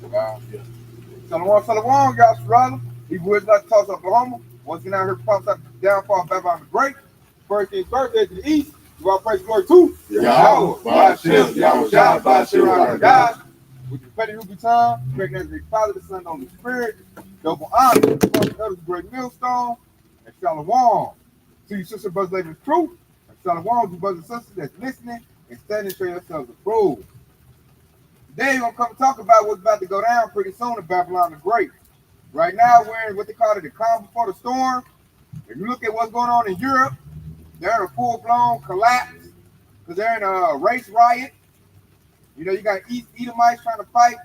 Yeah. Shalom, y'all, brother. He would like to talk to Oklahoma. Once again, out here pops up the downfall of Babylon the Great. First things first, to the east. You all praise glory to Yahweh. Ba'ashem, Yahweh, Shah, Ba'ashem, our God. With the petty Ruby time, recognize the Father, the Son, and the Spirit. Double honor to the elders, the great millstone. And shalom to you, sister, brothers, ladies, truth. And shalom to brothers and sisters that's listening and standing show yourselves approved. Today, we're going to come talk about what's about to go down pretty soon in Babylon the Great. Right now, we're in what they call it the calm before the storm. If you look at what's going on in Europe, they're in a full-blown collapse because they're in a race riot. You know, you got Edomites trying to fight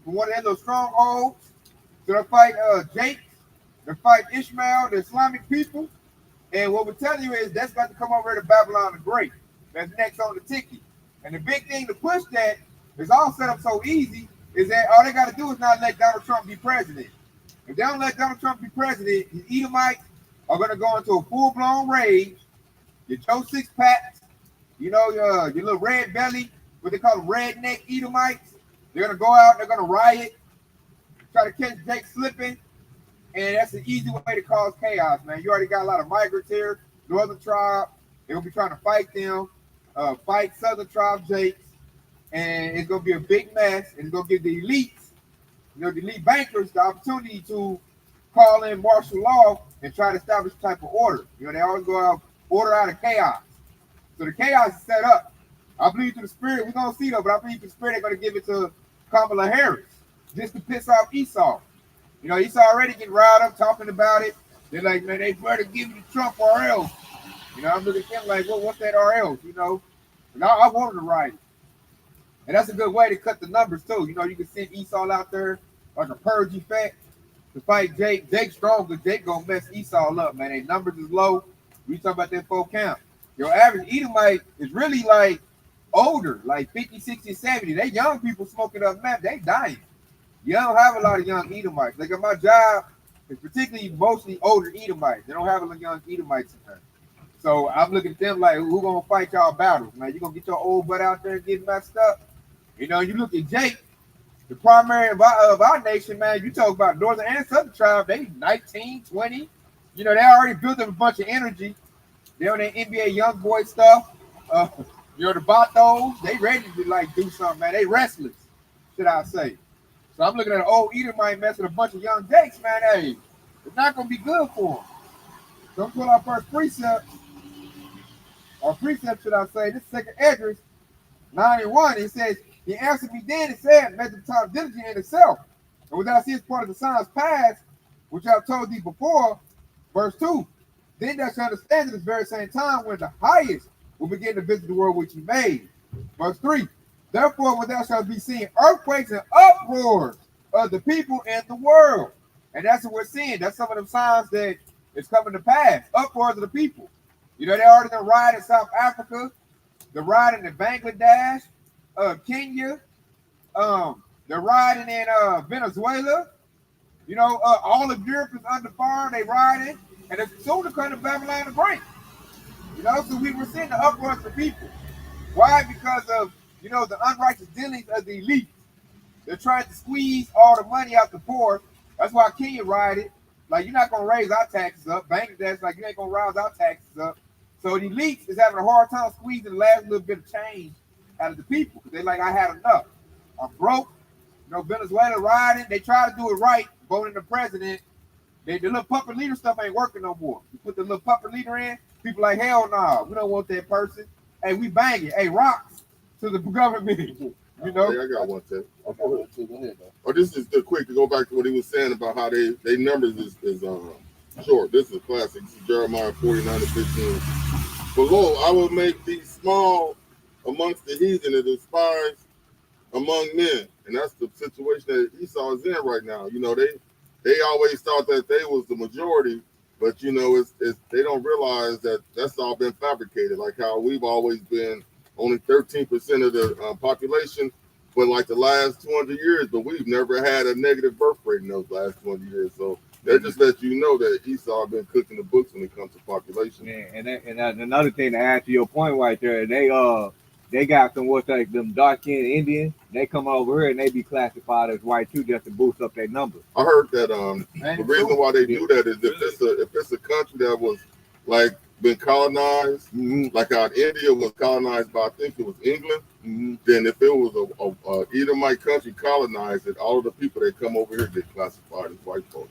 for one of their little strongholds. So they're fighting Jake, they're fighting Ishmael, the Islamic people. And what we're telling you is that's about to come over to Babylon the Great. That's next on the ticket. And the big thing to push that is all set up so easy is that all they got to do is not let Donald Trump be president. If they don't let Donald Trump be president, the Edomites are going to go into a full-blown rage. Your Joe Six Packs, you know, your little red belly, what they call redneck Edomites. They're going to go out, they're going to riot, try to catch Jake slipping. And that's an easy way to cause chaos, man. You already got a lot of migrants here, Northern tribe. They're going to be trying to fight them, fight Southern tribe Jakes. And it's going to be a big mess. And it's going to give the elites, you know, the elite bankers, the opportunity to call in martial law and try to establish a type of order. You know, they always go out, order out of chaos. So the chaos is set up. I believe through the spirit, we're going to see though, but I believe through the spirit, they're going to give it to Kamala Harris just to piss off Esau. You know, Esau already getting riled up talking about it. They're like, man, they better give it to Trump or else. You know, I'm looking at them like, well, what's that or else? You know, and I wanted to write it. And that's a good way to cut the numbers too. You know, you can send Esau out there like a purge effect to fight Jake. Jake's strong, but Jake gonna mess Esau up, man. Their numbers is low. We talk about that full count. Your average Edomite is really like older, like 50, 60, 70. They young people smoking up meth, they dying. You don't have a lot of young Edomites. Like at my job, it's particularly mostly older Edomites. They don't have a lot of young Edomites in there. So I'm looking at them like, who gonna fight y'all battles, man? You gonna get your old butt out there and get messed up? You know, you look at Jake, the primary of our nation, man. You talk about Northern and Southern tribe, they 19, 20. You know, they already built up a bunch of energy. They on their NBA young boy stuff. You know, the Batos, they ready to like do something, man. They restless, should I say. So I'm looking at an old Edomite mess with a bunch of young Jakes, man. Hey, it's not gonna be good for them. So I'm putting our first precept, or precept, should I say, this second Esdras 91. It says, he answered me then and said, measure the time diligent in itself. And without seeing part of the signs past, which I've told thee before, verse 2. Then thou shalt understand at this very same time when the highest will begin to visit the world which he made. Verse 3. Therefore, when thou shalt be seeing earthquakes and uproars of the people and the world. And that's what we're seeing. That's some of them signs that is coming to pass. Uproars of the people. You know, they already done riot in South Africa. They're riding in Bangladesh, Kenya. They're riding in Venezuela. You know, all of Europe is under fire. They riding, and it's soon to come to Babylon the Great. You know, so we were seeing the uproars of people. Why? Because of, you know, the unrighteous dealings of the elite. They're trying to squeeze all the money out the poor. That's why Kenya rioted. Like, you're not gonna raise our taxes up. Bangladesh, like, you ain't gonna raise our taxes up. So the elites is having a hard time squeezing the last little bit of change out of the people. They like, I had enough. I'm broke. You know, Venezuela riding. They try to do it right, voting the president. The little puppet leader stuff ain't working no more. You put the little puppet leader in, people like, hell no, nah, we don't want that person. Hey, we banging. Hey, rocks to the government. You know? Hey, I got one tip. Oh, this is the quick to go back to what he was saying about how they numbers is short. This is classic. This is Jeremiah 49:15. Below, I will make these small amongst the heathen and despised among men. And that's the situation that Esau is in right now. You know, they always thought that they was the majority, but you know, it's they don't realize that that's all been fabricated. Like how we've always been only 13% of the population for like the last 200 years, but we've never had a negative birth rate in those last 200 years. So that just lets you know that Esau been cooking the books when it comes to population. Yeah, and another thing to add to your point right there, they got some what's like them dark skinned Indians. They come over here and they be classified as white too, just to boost up their numbers. I heard that the reason why they do that is if it's a country that was like been colonized, like how India was colonized by I think it was England. Then if it was a Edomite country colonized, it all of the people that come over here get classified as white folks.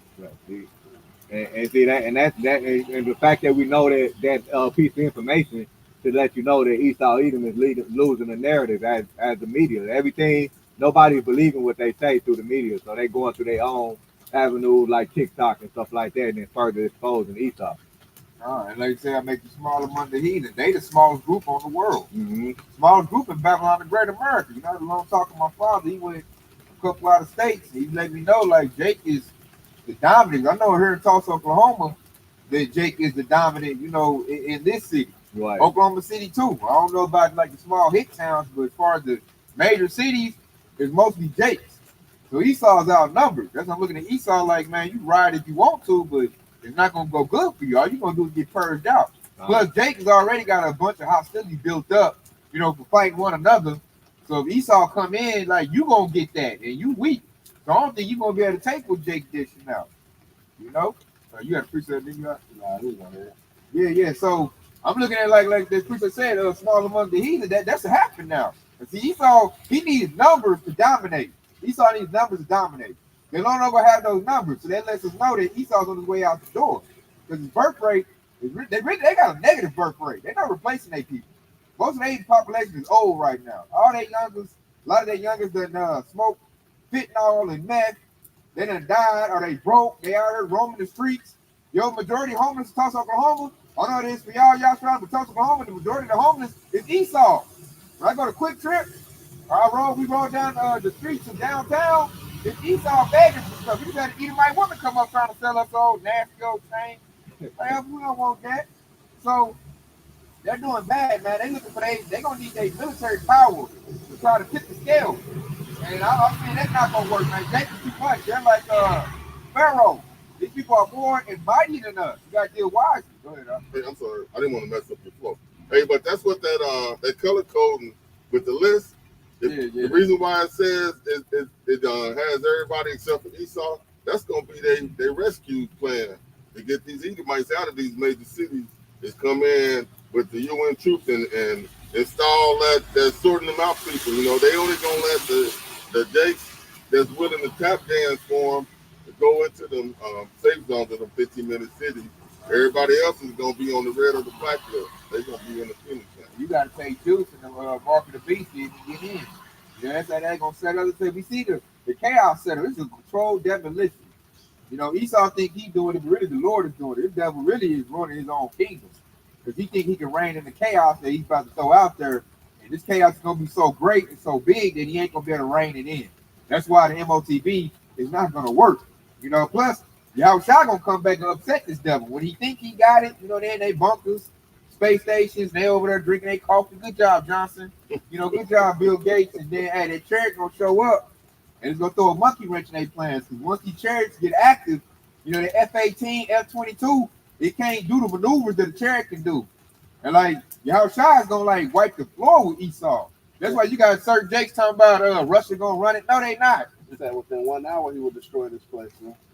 And see that, and and the fact that we know that piece of information to let you know that Esau Edom is losing the narrative as the media. Everything, nobody's believing what they say through the media, so they going through their own avenues like TikTok and stuff like that, and then further exposing Esau. And like I say, I make the small among the heathen. They the smallest group on the world. Smallest group in Babylon the Great America. You know, the long talk of my father, he went a couple out of states. He let me know like Jake is the dominant. I know here in Tulsa, Oklahoma, that Jake is the dominant, you know, in this city. Right. Oklahoma City too. I don't know about like the small hit towns, but as far as the major cities, it's mostly Jake's. So Esau's outnumbered. That's why I'm looking at Esau like, man, you ride if you want to, but it's not gonna go good for you. All you're gonna do is get purged out. Plus, Jake has already got a bunch of hostility built up, you know, for fighting one another. So if Esau come in, like you gonna get that, and you weak. So I don't think you're gonna be able to take what Jake dishing out. You know? So you got to appreciate it, nigga. Yeah. So I'm looking at like the preacher said, small among the heathen. That's happening now. And see, Esau, he needs numbers to dominate. Esau needs numbers to dominate. They don't ever have those numbers, so that lets us know that Esau's on his way out the door. Because his birth rate is they got a negative birth rate. They're not replacing their people. Most of their population is old right now. All their youngest, a lot of their youngest that smoke fentanyl and meth, they done died or they broke. They out here roaming the streets. Yo, majority homeless in Tulsa, Oklahoma. I know this for y'all trying to Tulsa, Oklahoma. The majority of the homeless is Esau. When I go to Quick Trip, we roll down the streets of downtown. It's Esau begging for stuff. You got an Edomite woman come up trying to sell us old nasty old thing. Well, we don't want that. So they're doing bad, man. They looking for they gonna need their military power to try to tip the scale. And I'm saying that's not gonna work, man. That's too much. They're like Pharaoh. These people are more and mighty than us. You gotta deal wisely. Go ahead. Hey, I'm sorry. I didn't want to mess up your flow. Hey, but that's what that color coding with the list. The reason why it says it has everybody except for Esau. That's gonna be their rescue plan to get these Edomites out of these major cities. Is come in with the UN troops and install that sorting them out people. You know, they only gonna let the Jakes that's willing to tap dance for them to go into them safe zones of them 15-minute cities. Everybody else is gonna be on the red or the black list. They're gonna be in the penny camp. You gotta pay juice in the mark of the beast to get in. Yeah, that's how they gonna set up. We see the chaos center. This is a controlled demolition. You know, Esau think he doing it, but really the Lord is doing it. This devil really is running his own kingdom. Because he think he can reign in the chaos that he's about to throw out there. And this chaos is going to be so great and so big that he ain't going to be able to rein it in. That's why the MOTB is not going to work. You know, plus, Yahushua going to come back and upset this devil. When he think he got it, you know, they're in their bunkers, space stations, they over there drinking their coffee. Good job, Johnson. You know, good job, Bill Gates. And then, hey, that chariot going to show up. And it's going to throw a monkey wrench in their plans. Because once these chariots get active, you know, the F-18, F-22, it can't do the maneuvers that a chariot can do. And like Yahushua is gonna like wipe the floor with Esau. That's why you got certain Jakes talking about Russia gonna run it. No, they not. He said within 1 hour he will destroy this place.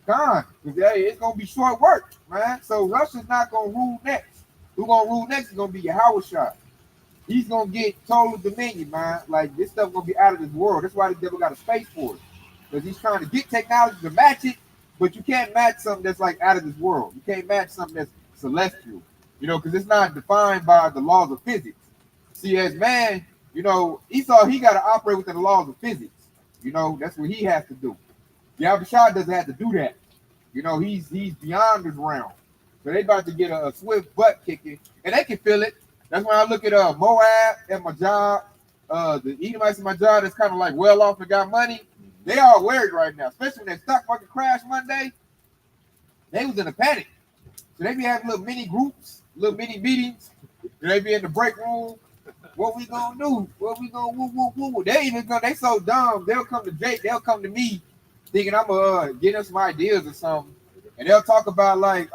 Gone. It's gonna be short work, man. So Russia's not gonna rule next. Who's gonna rule next is gonna be Yahushua. He's gonna get total dominion, man. Like this stuff gonna be out of this world. That's why the devil got a space for it. Because he's trying to get technology to match it, but you can't match something that's like out of this world. You can't match something that's celestial. You know, because it's not defined by the laws of physics. See, as man, you know, Esau, he got to operate within the laws of physics. You know, that's what he has to do. Yahushua doesn't have to do that. You know, he's beyond his realm. So they about to get a swift butt kicking, and they can feel it. That's when I look at Moab at my job, the Edomites at my job that's kind of like well off and got money. They are worried right now, especially when that stock market crashed Monday. They was in a panic. So they be having little mini groups, little mini meetings. They be in the break room. What we gonna do? What we gonna woo? They so dumb. They'll come to Jake. They'll come to me, thinking I'm gonna get them some ideas or something, and they'll talk about like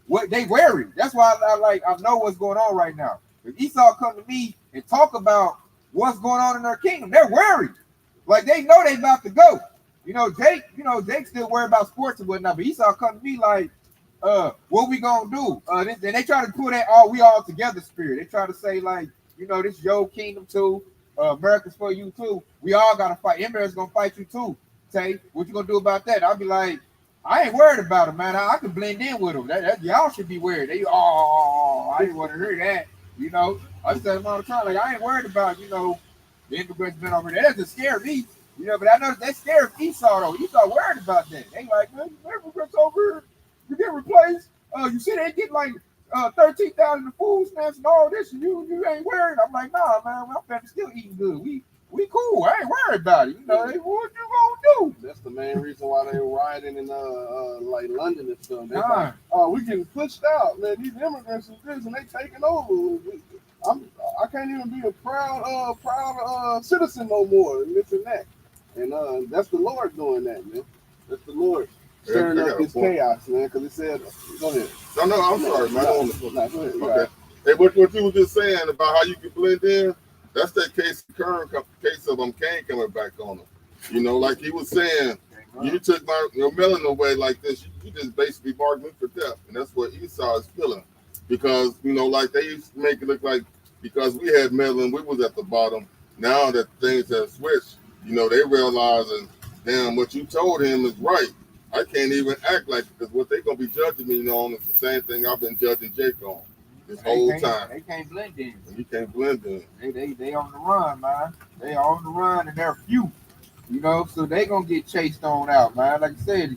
what they worry. That's why I know what's going on right now. If Esau come to me and talk about what's going on in their kingdom. They're worried. Like they know they about to go. Jake still worried about sports and whatnot, but Esau come to me like, what we gonna do? And they try to pull that we all together spirit. They try to say like, this your kingdom too. America's for you too. We all gotta fight. Emirates gonna fight you too. Tay, what you gonna do about that? I'll be like, I ain't worried about it, man. I can blend in with them. That y'all should be worried. I didn't want to hear that. I tell them all the time, like I ain't worried about, the immigrants been over there. That doesn't scare me, but I know that scares Esau though. Esau worried about that. They like, man, immigrants over here, you get replaced. You see they get like 13,000 food stamps and all this, and you ain't worried. I'm like, nah, man, my family still eating good. We cool. I ain't worried about it. What you gonna do? That's the main reason why they were rioting in like London and stuff. They like, we getting pushed out, man. These immigrants and this, and they taking over. I can't even be a proud citizen no more. And this and that. And that's the Lord doing that, man. That's the Lord stirring up this chaos, man. Because it said, go ahead. No, I'm sorry, man. Go ahead. Okay. Right. Hey, what you were just saying about how you can blend in, that's that current case of Cain coming back on him. Like he was saying, you took your melon away like this, you just basically marked me for death. And that's what Esau is feeling. Because, like they used to make it look like because we had melon, we was at the bottom. Now that things have switched, they realizing, damn, what you told him is right. I can't even act like it because what they going to be judging me on is the same thing I've been judging Jake on. This whole time. They can't blend in. You can't blend in. They on the run, man. They on the run and they're few. So they gonna get chased on out, man. Like I said,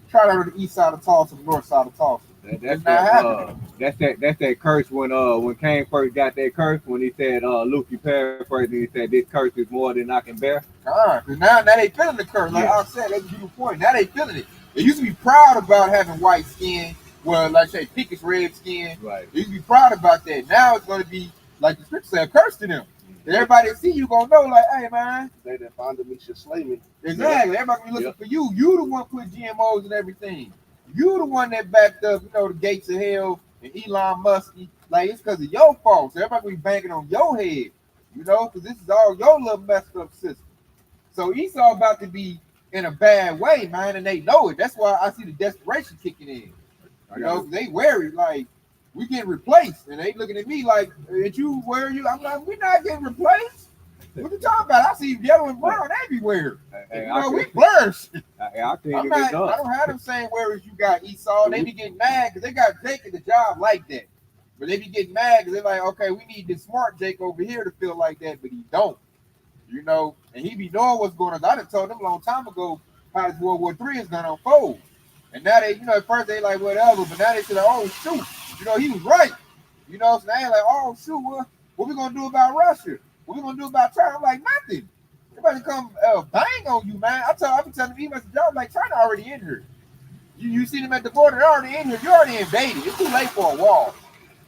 try to go to the east side of Tulsa, the north side of Tulsa. That's that curse when Cain first got that curse when he said Luke paraphrasing, he said this curse is more than I can bear. Because now they feeling the curse. Like I said, that's a good point. Now they feeling it. They used to be proud about having white skin. Well, like say pinkish red skin. Right. You can be proud about that. Now it's gonna be like the scripture said, a curse to them. And everybody see you gonna know, like, hey man. They that find me should slay me. Exactly. Everybody gonna be looking for you. You the one put GMOs and everything. You the one that backed up, the gates of hell and Elon Musk. Like it's because of your fault. So everybody gonna be banking on your head, because this is all your little messed up system. So Esau about to be in a bad way, man, and they know it. That's why I see the desperation kicking in. They worried, like, we getting replaced. And they looking at me like, where are you? I'm like, we not getting replaced. What you talking about? I see yellow and brown everywhere. We flourished. I don't have them saying where is you got Esau. They be getting mad because they got Jake at the job like that. But they be getting mad because they're like, okay, we need this smart Jake over here to feel like that, but he don't. And he be knowing what's going on. I done told them a long time ago how this World War III is going to unfold. And now they, at first they like whatever, but now they say, oh shoot, he was right. So now they like, oh shoot, what we gonna do about Russia? What we gonna do about China? I'm like, nothing. Everybody come bang on you, man. I be telling you, I'm like, China already in here. You see them at the border, they're already in here. You already invaded. It's too late for a wall.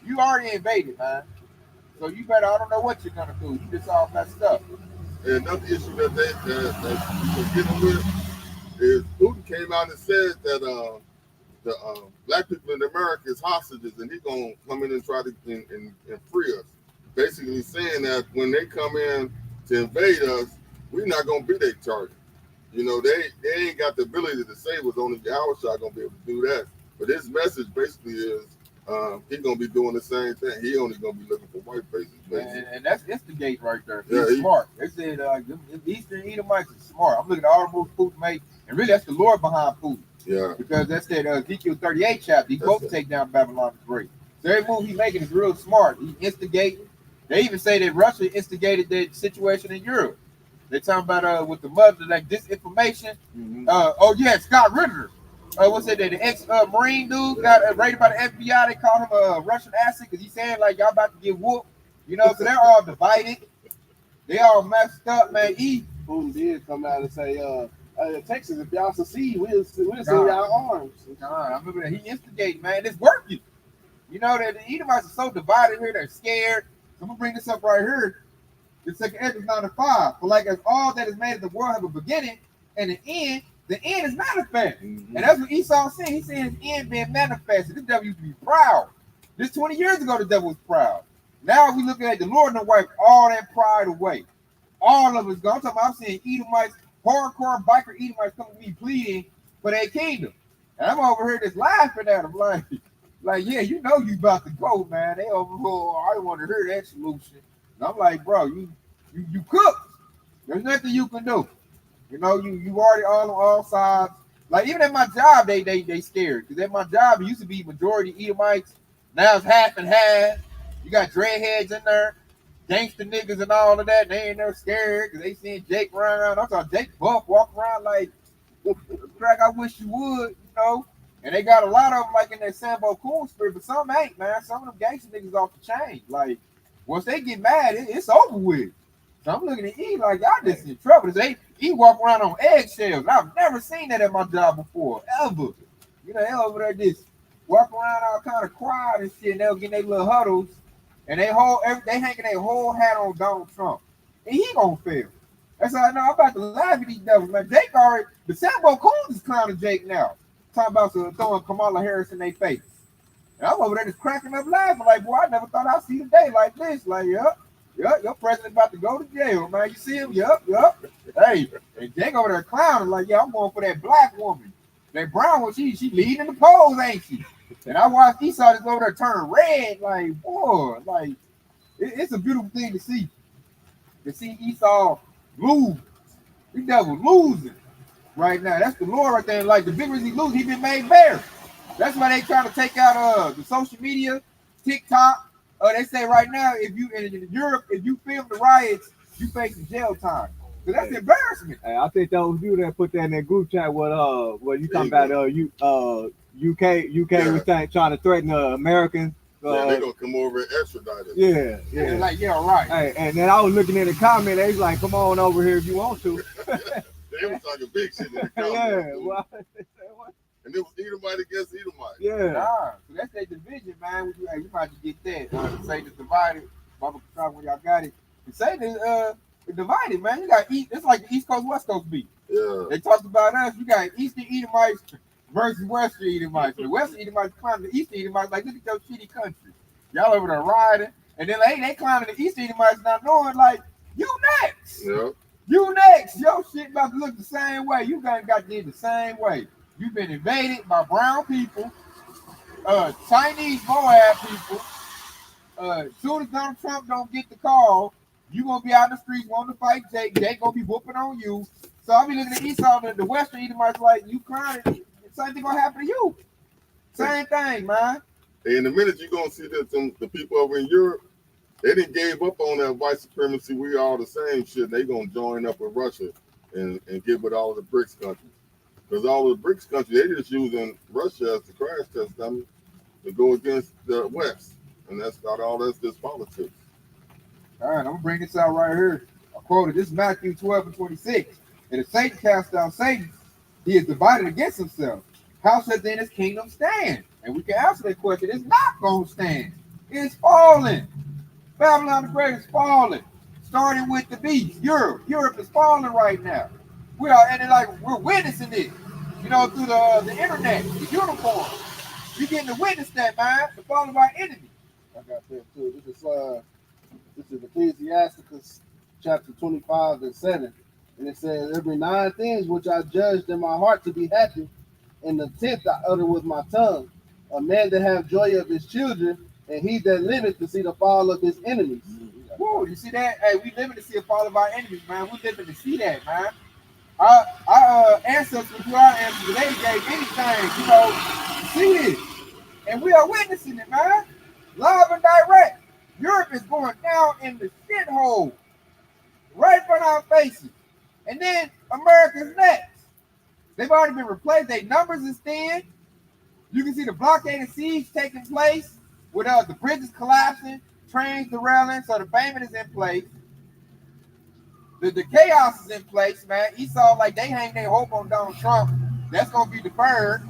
You already invaded, man. So you better, I don't know what you're gonna do. You just all messed up. And another issue that people getting with is Putin came out and said that the black people in America is hostages, and he's gonna come in and try to and free us. Basically saying that when they come in to invade us, we're not gonna be their target. They ain't got the ability to save us. Only Yahushua gonna be able to do that. But his message basically is he's gonna be doing the same thing. He only gonna be looking for white faces, and that's instigate right there. He's smart. They said Eastern Edomites is smart. I'm looking at all the moves Putin made, and really that's the Lord behind Putin. Yeah. Because that's that Ezekiel 38 chapter. He's supposed to take down Babylon the Great. So every move he's making is real smart. He's instigating. They even say that Russia instigated that situation in Europe. They're talking about with the mother, like disinformation. Mm-hmm. Scott Ritter. What's that? The ex-Marine dude got raided by the FBI. They called him a Russian asset because he's saying like y'all about to get whooped. So they're all divided. They all messed up, man. Putin did come out and say, Texas, if y'all secede, we'll send y'all arms. I remember that he instigated, man. It's working. That the Edomites are so divided here, they're scared. So I'm gonna bring this up right here. The second Ezra 9:5. For like as all that is made of the world have a beginning and an end, the end is manifest. Mm-hmm. And that's what Esau said. He said his end being manifested. This devil used to be proud. This 20 years ago, the devil was proud. Now we looking at the Lord and wipe all that pride away. All of us gone. I'm seeing Edomites, hardcore biker Edomites coming to me pleading for their kingdom. And I'm over here just laughing at them like, yeah, you know you about to go, man. They over here, I don't want to hear that solution. And I'm like, bro, you cooked. There's nothing you can do. You know, you already all on all sides. Like even at my job, they scared. Because at my job, it used to be majority Edomites. Now it's half and half. You got dreadheads in there, gangster niggas and all of that. They ain't never scared because they seen Jake run around. I saw Jake Buck walk around like, crack, I wish you would, you know. And they got a lot of them like in that Sambo Cool spirit, but some ain't, man. Some of them gangster niggas off the chain. Like, once they get mad, it's over with. So I'm looking at E like, y'all just in trouble. He walk around on eggshells. I've never seen that at my job before, ever. You know, they over there just walk around all kind of quiet and shit, and they'll get their little huddles, and they hanging their whole hat on Donald Trump. And he gonna fail. That's how I know I'm about to laugh at these devils, man. Jake already, the Sambo Coons is clowning Jake now. Talking about throwing Kamala Harris in their face. And I'm over there just cracking up laughing, like, boy, I never thought I'd see the day like this. Like, yep, your president about to go to jail, man. You see him? Yep. Hey, and Jake over there clowning, like, yeah, I'm going for that black woman. That brown one, she leading the polls, ain't she? And I watched Esau just over there turn red, like, boy, like, it's a beautiful thing to see. To see Esau lose. The devil losing right now. That's the Lord right there. Like the bigger he lose, he been made bare. That's why they trying to take out the social media, TikTok. They say right now, if you in Europe, if you film the riots, you facing jail time. So that's embarrassment. Hey, I think those you that put that in that group chat what you talking about UK was trying to threaten Americans. Yeah, they gonna come over and extradite us. Yeah. Like, yeah, right. Hey, and then I was looking at the comment, they was like, come on over here if you want to. They was talking big shit in the comments. Yeah, well, and it was Edomite against Edomite. Yeah. So that's that division, man. We might to get that. Satan is divided. Bible when y'all got it. And Satan is divided, man. You got it's like the East Coast, West Coast beat. Yeah. They talked about us. You got Eastern Edomites versus Western Edomites. The Western Edomites climbing the Eastern Edomites like, look at your shitty country. Y'all over there riding. And then they climbing the Eastern Edomites not knowing, like, you next. Yeah. You next. Your shit about to look the same way. You got did the same way. You've been invaded by brown people, Chinese Moab people. As soon as Donald Trump don't get the call, you gonna be out in the streets wanting to fight Jake. Jake gonna be whooping on you. So I'll be looking at Esau, the Western Edomites, like, you crying. Same thing gonna happen to you. Same thing, man. And in a minute, you're gonna see that the people over in Europe, they didn't gave up on that white supremacy. We all the same shit. They gonna join up with Russia and get with all of the BRICS countries. Because all of the BRICS countries, they just using Russia as the crash test dummy to go against the West. And that's not all that's just politics. All right, I'm gonna bring this out right here. I quoted this Matthew 12:26. And if Satan cast down Satan, he is divided against himself. How shall then his kingdom stand? And we can answer that question. It's not gonna stand. It's falling. Babylon the Great is falling. Starting with the beast. Europe is falling right now. We're witnessing this. You know, through the internet, the uniform. You're getting to witness that, man. The fall of our enemy. I got that too. This is Ecclesiasticus chapter 25 and 7. And it says, every 9 things which I judged in my heart to be happy, and the 10th I utter with my tongue. A man that have joy of his children, and he that liveth to see the fall of his enemies. Whoa, you see that? Hey, we living to see the fall of our enemies, man. We living to see that, man. Our ancestors, who our ancestors, they gave anything, to see this. And we are witnessing it, man. Live and direct. Europe is going down in the shithole. Right in front of our faces. And then America's next. They've already been replaced. Their numbers is thin. You can see the blockade and siege taking place with the bridges collapsing, trains derailing, so the payment is in place. The chaos is in place, man. Esau, like, they hang their hope on Donald Trump. That's going to be deferred.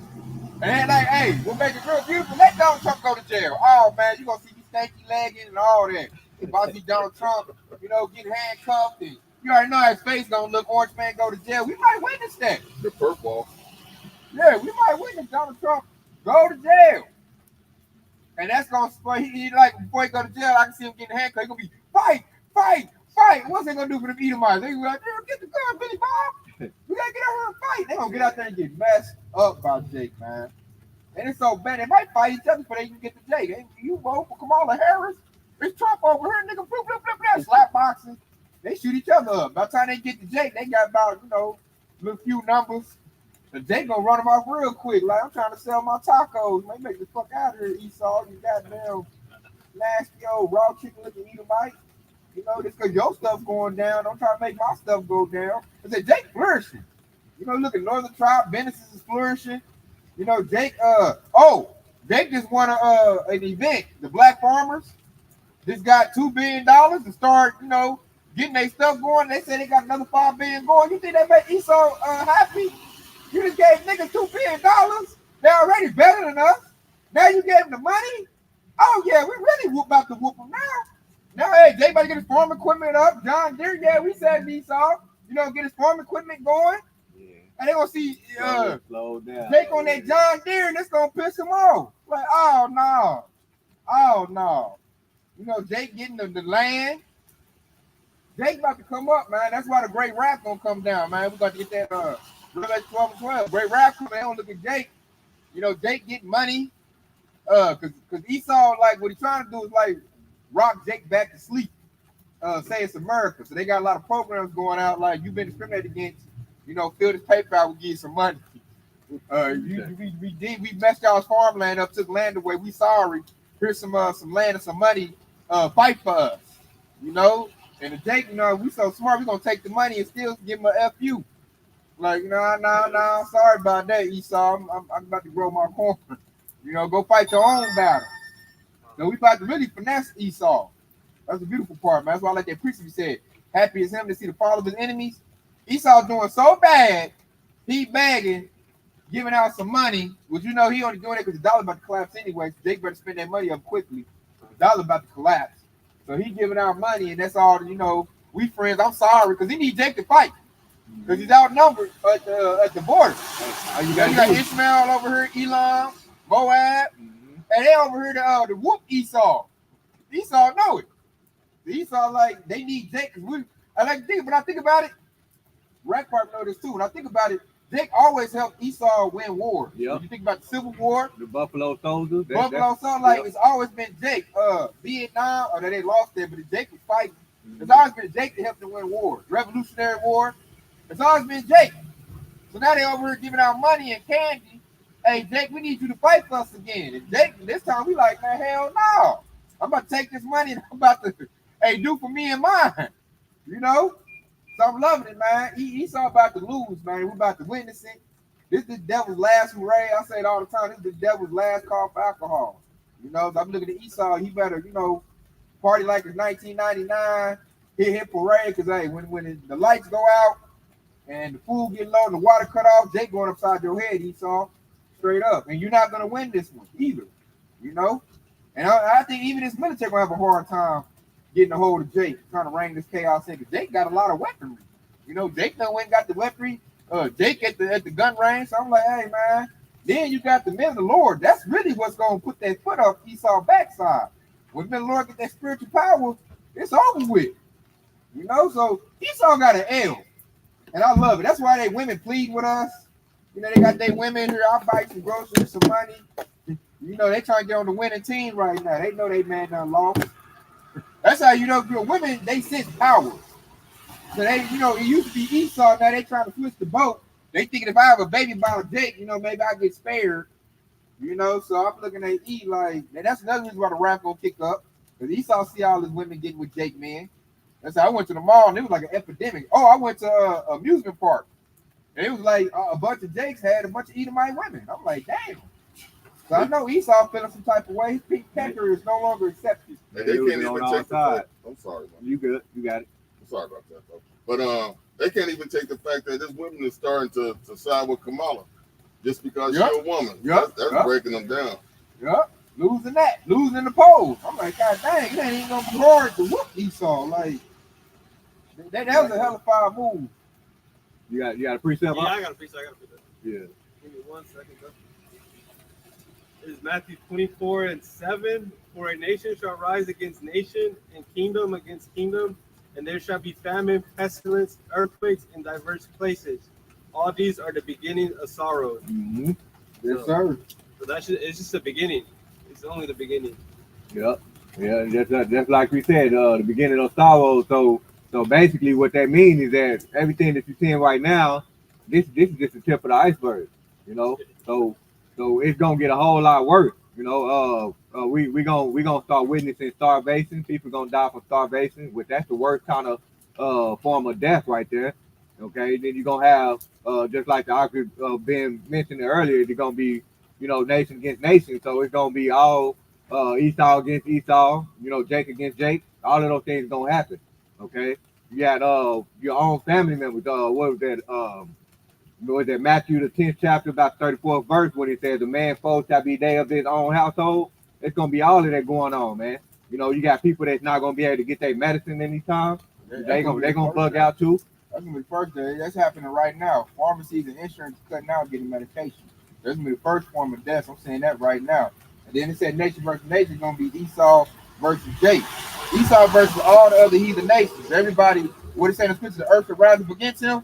And they're like, hey, we'll make it real beautiful. Let Donald Trump go to jail. Oh, man, you're going to see me stanky legging and all that. If I see Donald Trump, getting handcuffed, and you already know how his face going to look. Orange man go to jail. We might witness that. The purple. Yeah, we might witness Donald Trump go to jail. And that's gonna spoil. He like before he go to jail, I can see him getting handcuffed. He gonna be fight, fight, fight. What's they gonna do for the Edomites? They gonna be like, get the gun, Billy Bob. We gotta get out here and fight. They gonna get out there and get messed up by Jake, man. And it's so bad. They might fight each other before they can get to Jake. Hey, you vote for Kamala Harris? It's Trump over here, nigga. Flip, flip, flip, flip. Slap boxing. They shoot each other up. By the time they get to Jake, they got about, a few numbers. And Jake gonna run them off real quick. Like, I'm trying to sell my tacos. Man, make the fuck out of here, Esau. You goddamn nasty old raw chicken looking Edomite. Just because your stuff going down, don't try to make my stuff go down. I said, Jake flourishing. Look at Northern Tribe. Businesses is flourishing. Jake, Jake just won an event. The Black Farmers just got $2 billion to start, getting their stuff going. They said they got another $5 billion going. You think that made Esau happy? You just gave niggas $2 billion. They're already better than us. Now you gave them the money. Oh yeah, we really about to whoop them now. Now, hey, Jake about to get his farm equipment up. John Deere, yeah, we said Esau. Get his farm equipment going. Yeah. And they gonna see slow down. Jake on that John Deere, and it's gonna piss him off. Like, oh no. Jake getting the land. Jake about to come up, man. That's why the great rap gonna come down, man. We got to get that Revelation 12 and 12. Great rap coming. They don't look at Jake. Jake getting money. Cause Esau, like, what he's trying to do is like rock Jake back to sleep. Say it's America. So they got a lot of programs going out, like, you've been discriminated against, fill this paper out, we'll give you some money. We messed y'all's farmland up, took land away. We sorry. Here's some land and some money. Fight for us. And the Jake, we so smart, we gonna take the money and still give him a FU. Like, no, sorry about that, Esau. I'm about to grow my corn. Go fight your own battle. So we about to really finesse Esau. That's the beautiful part, man. That's why I like that preacher said, happy is him to see the fall of his enemies. Esau doing so bad, he begging, giving out some money, which he only doing it because the dollar about to collapse anyway. So Jake better spend that money up quickly. The dollar about to collapse. So he giving out money, and that's all, we friends. I'm sorry, because he need Jake to fight. Because he's outnumbered at the border. You got Ishmael over here, Elam, Moab, and they over here to whoop Esau. Esau know it. Esau, like, they need Jake. When I think about it, Rat Park know this too. When I think about it, Jake always helped Esau win wars. Yep. If you think about the Civil War, the Buffalo Soldiers, it's always been Jake. Vietnam, or they lost there, but Jake was fighting. It's always been Jake to help them win wars. Revolutionary War, it's always been Jake. So now they over here giving out money and candy. Hey, Jake, we need you to fight for us again. And Jake, this time we like, man, hell no. I'm about to take this money and I'm about to, do for me and mine. So I'm loving it, man. Esau about to lose, man. We're about to witness it. This is the devil's last hooray. I say it all the time. This is the devil's last call for alcohol. So I'm looking at Esau. He better, party like it's 1999. Hit parade, because, hey, when the lights go out and the food get low and the water cut off, Jake going upside your head, Esau. Straight up. And you're not going to win this one either. And I think even this military going to have a hard time getting a hold of Jake, trying to rein this chaos in. Because Jake got a lot of weaponry. Jake done went and got the weaponry. Jake at the gun range. So I'm like, hey, man. Then you got the men of the Lord. That's really what's going to put that foot off Esau's backside. When men of the Lord get that spiritual power, it's over with. So Esau got an L. And I love it. That's why they women plead with us. They got their women here. I'll buy some groceries, some money. They trying to get on the winning team right now. They know they man done lost. That's how women, they sense power. So they, it used to be Esau. Now they trying to switch the boat. They thinking if I have a baby by Jake, maybe I get spared. So I'm looking at E like, and that's another reason why the rap gonna kick up. Because Esau see all his women getting with Jake, man. That's how I went to the mall and it was like an epidemic. Oh, I went to an amusement park. And it was like a bunch of Jakes had a bunch of Edomite women. I'm like, damn. So I know Esau feeling some type of way. His pink pecker is no longer accepted. They can't even take the fact. I'm sorry, man. You good? You got it. I'm sorry about that, though. But they can't even take the fact that this woman is starting to side with Kamala just because she's a woman. That's breaking them down. Yep. Losing the polls. I'm like, God dang, it ain't even gonna be hard to whoop Esau. Like that was a hell of a fire move. You got a precept? Yeah, I got a precept. Yeah. Give me 1 second, though. is Matthew 24:7. For a nation shall rise against nation, and kingdom against kingdom, and there shall be famine, pestilence, earthquakes in diverse places. All these are the beginning of sorrows. Mm-hmm. Yes, sir. So it's just the beginning. It's only the beginning. Yep. Yeah, just like we said, the beginning of sorrow. So basically, what that means is that everything that you're seeing right now, this is just the tip of the iceberg. You know, so it's gonna get a whole lot worse. You know, we gonna start witnessing starvation. People gonna die from starvation, which that's the worst kind of form of death right there. Okay, then you're gonna have just like the author Ben mentioned earlier, you're gonna be, you know, nation against nation. So it's gonna be all Esau against Esau, you know, Jake against Jake. All of those things gonna happen. Okay, you got your own family members. What was that? Was that Matthew the 10th chapter, about 34th verse, when it says the man foe shall be they of his own household. It's gonna be all of that going on, man. You know, you got people that's not gonna be able to get their medicine anytime. They gonna bug out too. That's gonna be the first day. That's happening right now. Pharmacies and insurance cutting out getting medication. That's gonna be the first form of death. I'm saying that right now. And then it said nation versus nation is gonna be Esau versus Jake. Esau versus all the other heathen nations. Everybody, what it saying in the scripture, the earth will rise up against him.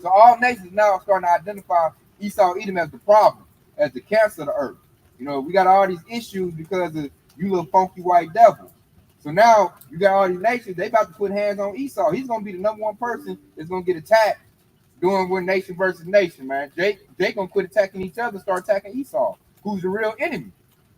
So all nations now are starting to identify Esau Edom as the problem, as the cancer of the earth. You know, we got all these issues because of you little funky white devil. So now you got all these nations, they about to put hands on Esau. He's gonna be the number one person that's gonna get attacked doing with nation versus nation, man. Jake gonna quit attacking each other, start attacking Esau, who's the real enemy.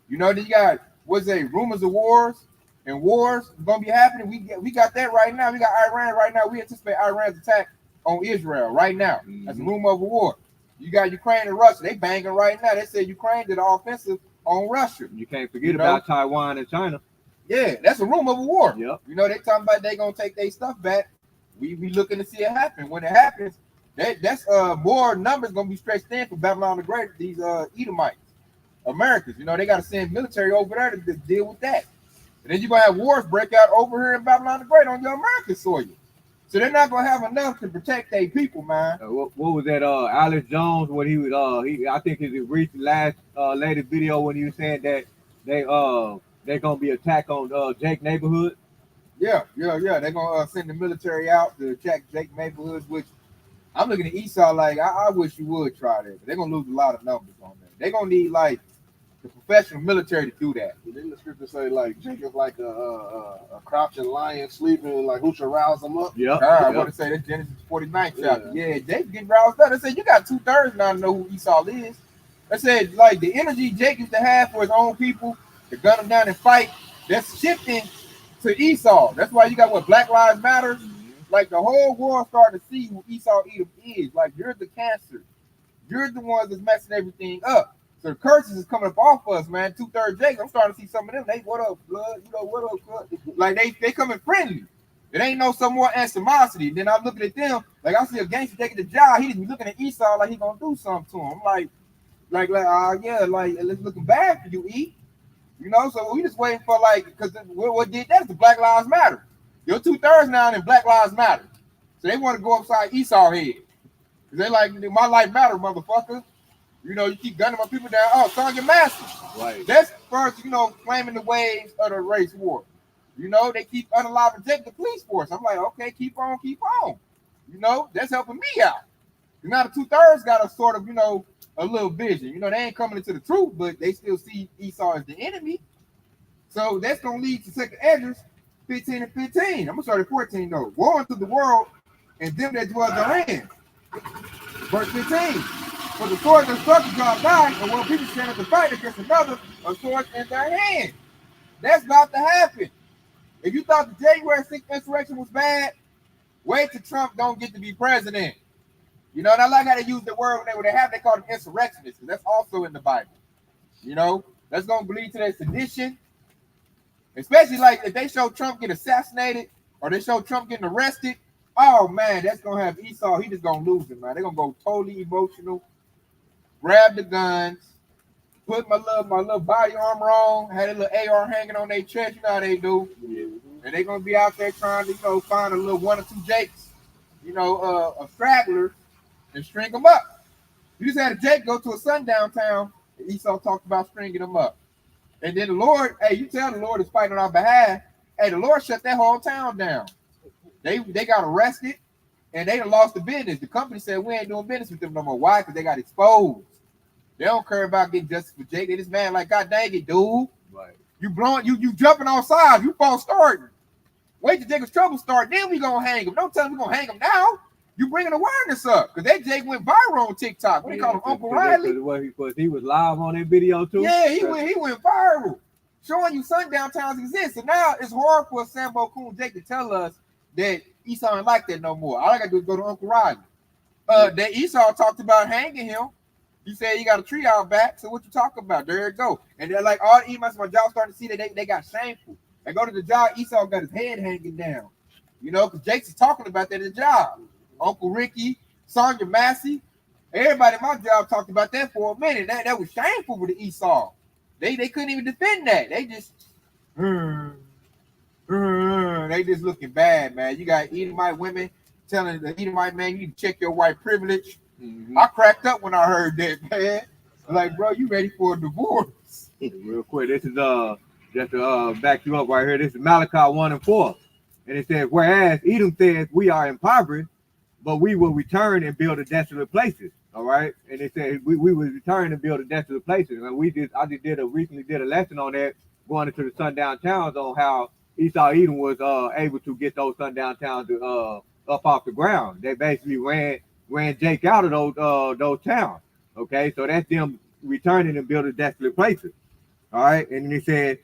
You know, you got what's a rumors of wars and wars gonna be happening. We got that right now. We got Iran right now. We anticipate Iran's attack on Israel right now. That's a rumor of a war. You got Ukraine and Russia. They banging right now. They said Ukraine did an offensive on Russia. You can't forget about Taiwan and China. Yeah, that's a rumor of a war. Yep. You know, they talking about they gonna take their stuff back. We looking to see it happen. When it happens, that's more numbers gonna be stretched in for Babylon the Great, these Edomites, Americans. You know, they gotta send military over there to deal with that. And then you're gonna have wars break out over here in Babylon the Great on your American soil. So they're not gonna have enough to protect their people, man. What was that? Alex Jones, when he was I think his recent latest video when he was saying that they're gonna be attacked on Jake neighborhood. Yeah. They're gonna send the military out to attack Jake neighborhoods, which I'm looking at Esau like I wish you would try that, but they're gonna lose a lot of numbers on that. They're gonna need like the professional military to do that. Didn't the scripture say like Jacob's like a crouching lion sleeping, like who should rouse them up? Yeah. I want to say that's Genesis 49th chapter. Yeah, Jake getting roused up. They said you got 2/3 now to know who Esau is. They said like the energy Jake used to have for his own people to gun them down and fight, that's shifting to Esau. That's why you got what Black Lives Matter. Like the whole world starting to see who Esau Edom is. Like you're the cancer. You're the one that's messing everything up. So the curses is coming up off us, man. 2/3 Jake. I'm starting to see some of them. They, what up, blood? You know, what up, blood? Like they coming friendly. It ain't no some more animosity. Then I'm looking at them, like I see a gangster taking the job. He just be looking at Esau like he gonna do something to him. I'm like, it's looking bad for you, E. You know, so we just waiting for like, because what did that is the Black Lives Matter. Your 2/3 now in Black Lives Matter. So they want to go upside Esau head. Because they like, my life matter, motherfucker. You know, you keep gunning my people down. Oh, son, your master. Right. That's first, you know, claiming the waves of the race war. You know, they keep unaliving Jake, the police force. I'm like, okay, keep on. You know, that's helping me out. And now the 2/3 got a sort of, you know, a little vision. You know, they ain't coming into the truth, but they still see Esau as the enemy. So that's going to lead to second Ezra 15 and 15. I'm going to start at 14, though. Woe unto the world and them that dwell therein. Verse 15. For the sword and destruction shall die, and when people stand up to fight against another, a sword in their hand. That's about to happen. If you thought the January 6th insurrection was bad, wait till Trump don't get to be president. You know, and I like how they use the word they call them insurrectionists, because that's also in the Bible. You know, that's going to lead to that sedition. Especially like if they show Trump get assassinated or they show Trump getting arrested, oh man, that's going to have Esau. He just going to lose it, man. They're going to go totally emotional, grab the guns, put my little body armor on, had a little AR hanging on their chest. You know how they do. Yeah. And they're going to be out there trying to, you know, find a little 1 or 2 Jakes, you know, a straggler, and string them up. You just had a Jake go to a sundown town Esau talked about stringing them up. And then the Lord, hey, you tell the Lord is fighting on our behalf. Hey, the Lord shut that whole town down. They got arrested and they done lost the business. The company said we ain't doing business with them no more. Why? Because they got exposed. They don't care about getting justice for Jake. They just mad like, God dang it, dude. Right. You blowing, you jumping on sides. You false starting. Wait till Jacob's trouble start, then we gonna hang him. Don't tell him we gonna hang him now. You bringing awareness up because that Jake went viral on TikTok. What do you call him, Uncle Riley? He was live on that video too. Yeah, he went viral, showing you sundown towns exist. And now it's hard for Sambo Coon Jake to tell us that Esau ain't like that no more. All I gotta do is go to Uncle Riley. That Esau talked about hanging him. He said he got a tree out back. So what you talking about? There it go. And they're like all the emails my job starting to see that they got shameful. They go to the job, Esau got his head hanging down. You know, because Jake's is talking about that at the job. Uncle Ricky, Sonya Massey, everybody at my job talked about that for a minute. That was shameful with the Esau. They couldn't even defend that. They just they just looking bad, man. You got Edomite women telling the Edomite man, you need to check your white privilege. Mm-hmm. I cracked up when I heard that, man. Like, bro, you ready for a divorce? Real quick, this is just to back you up right here. This is Malachi 1:4. And it says, whereas Edom says we are impoverished, but we will return and build the desolate places. All right. And it says we will return and build the desolate places. And I recently did a lesson on that, going into the sundown towns on how Esau Edom was able to get those sundown towns up off the ground. They basically ran Jake out of those towns. Okay, so that's them returning and building desolate places. All right, and it said,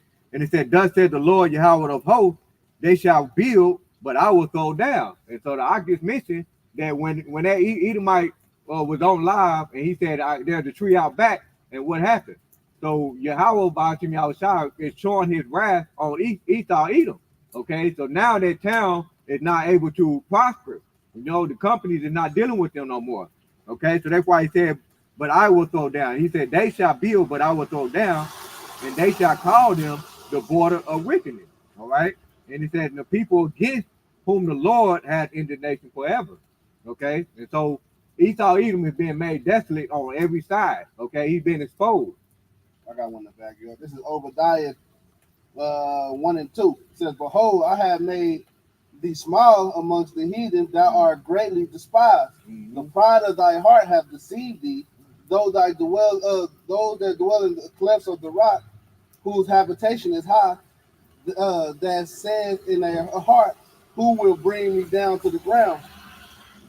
thus said the Lord Yahweh of hosts, they shall build, but I will throw down. And so I just mentioned that when that Edomite was on live and he said there's a tree out back, and what happened? So Yahweh Ba'atim Yahushua is showing his wrath on Esau Edom. Okay, so now that town is not able to prosper. You know, the companies are not dealing with them no more. Okay, so that's why he said, but I will throw down. He said, they shall build, but I will throw down, and they shall call them the border of wickedness. All right. And he said, the people against whom the Lord had indignation forever. Okay. And so Esau Edom is being made desolate on every side. Okay. He's been exposed. I got one to back you up. This is Obadiah 1 and 2. It says, behold, I have made thee small amongst the heathen, thou art greatly despised. Mm-hmm. The pride of thy heart have deceived thee, those that dwell in the clefts of the rock, whose habitation is high, that says in their heart, who will bring me down to the ground?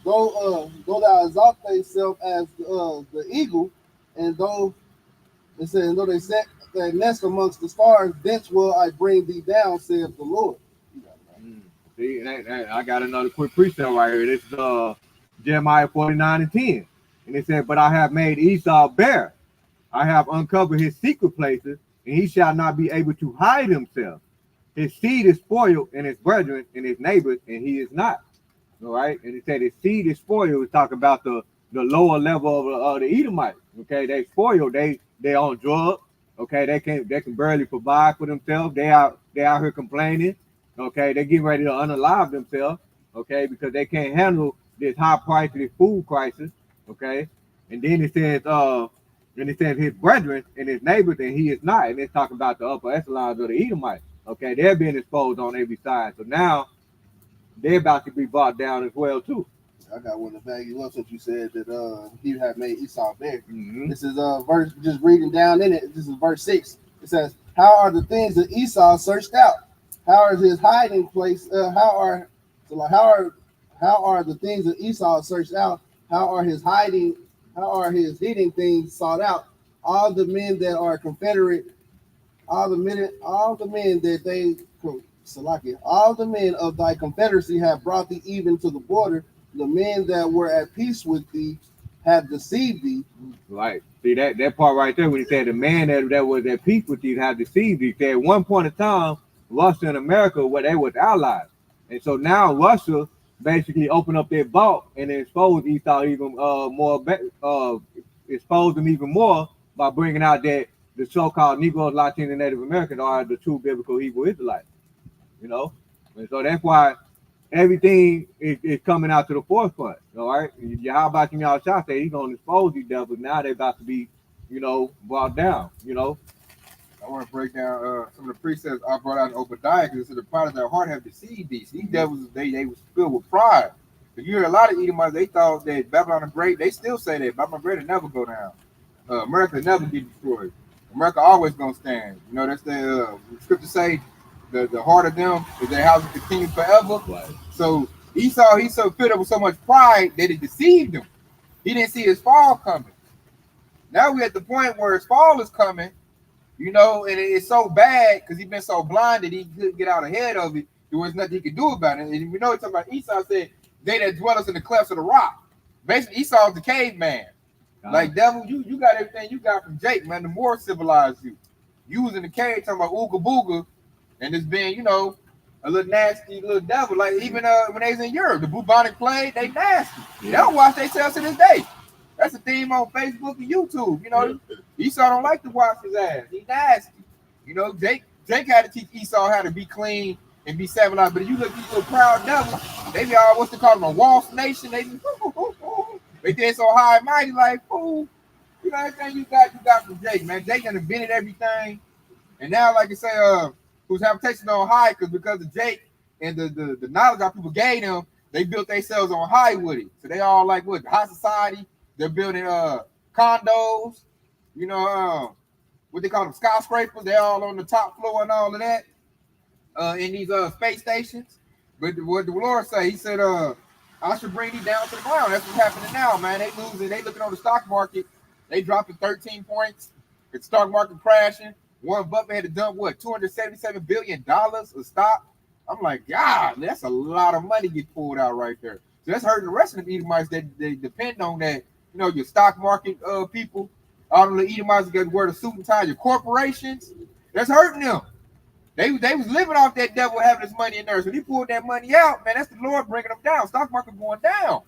Though thou exalt thyself as the eagle, and though they set their nest amongst the stars, thence will I bring thee down, saith the Lord. See, and I got another quick precept right here. This is Jeremiah 49 and 10. And it said, but I have made Esau bare. I have uncovered his secret places, and he shall not be able to hide himself. His seed is spoiled, and his brethren and his neighbors, and he is not. All right. And it said his seed is spoiled. It's talking about the lower level of the Edomites. Okay, they spoiled. They on drugs. Okay, they can barely provide for themselves. They out here complaining. Okay, they getting ready to unalive themselves. Okay, because they can't handle this high price of this food crisis. Okay, and then it says his brethren and his neighbors, and he is not. And it's talking about the upper echelons of the Edomites. Okay, they're being exposed on every side. So now they're about to be brought down as well too. I got one to bag you up since you said that he had made Esau bare. Mm-hmm. This is verse, just reading down in it. This is verse 6. It says, how are the things that Esau searched out? How is his hiding place? How are the things that Esau searched out? How are his hiding things sought out? All the men that are confederate, all the men of thy confederacy have brought thee even to the border. The men that were at peace with thee have deceived thee. Right. See that part right there when he said the man that was at peace with thee have deceived thee. At one point in time, Russia and America where they was allies. And so now Russia basically opened up their vault and exposed Esau even exposed them even more by bringing out that the so-called Negroes, Latinos, and Native Americans are the true biblical Hebrew Israelites. You know? And so that's why everything is coming out to the forefront. All right. How about Yahushua say he's gonna expose these devils? Now they're about to be brought down. I want to break down some of the precepts I brought out in Obadiah because it said the pride of their heart have deceived thee. These devils, they was filled with pride. But you hear a lot of Edomites, they thought that Babylon the Great, they still say that Babylon the Great will never go down. America never get destroyed. America always gonna stand. That's the scripture say the heart of them is their house will continue forever. Right. So Esau, he's so filled up with so much pride that it deceived him. He didn't see his fall coming. Now we're at the point where his fall is coming. And it's so bad because he's been so blinded he couldn't get out ahead of it. There was nothing he could do about it. And we know it's talking about Esau said, they that dwelleth in the clefts of the rock. Basically, Esau's the caveman. Like, devil, you got everything you got from Jake, man. The more civilized you. You was in the cave talking about ooga booga, and it's been, a little nasty little devil. Like, even when they was in Europe, the bubonic plague, they nasty. Yeah. They don't watch themselves to this day. That's a theme on Facebook and YouTube. Esau don't like to wash his ass. He nasty. Jake had to teach Esau how to be clean and be civilized. But if you look at these little proud devils, they be all, what's they call them, a waltz nation. They think so high and mighty, like, fool. Everything you got from Jake, man. Jake done invented everything. And now, like I say, whose habitation on high, because of Jake and the knowledge our people gave them, they built themselves on high with it. So they all like what? High society. They're building condos, what they call them, skyscrapers. They're all on the top floor and all of that in these space stations. But what the Lord say, he said, I should bring thee down to the ground. That's what's happening now, man. They losing. They looking on the stock market. They dropping 13 points. The stock market crashing. Warren Buffett had to dump, $277 billion of stock. I'm like, God, that's a lot of money get pulled out right there. So that's hurting the rest of the Edomites that they depend on that. Your stock market people, all the Edomites that wear the suit and tie, your corporations, that's hurting them. They was living off that devil having his money in there. So he pulled that money out, man. That's the Lord bringing them down. Stock market going down.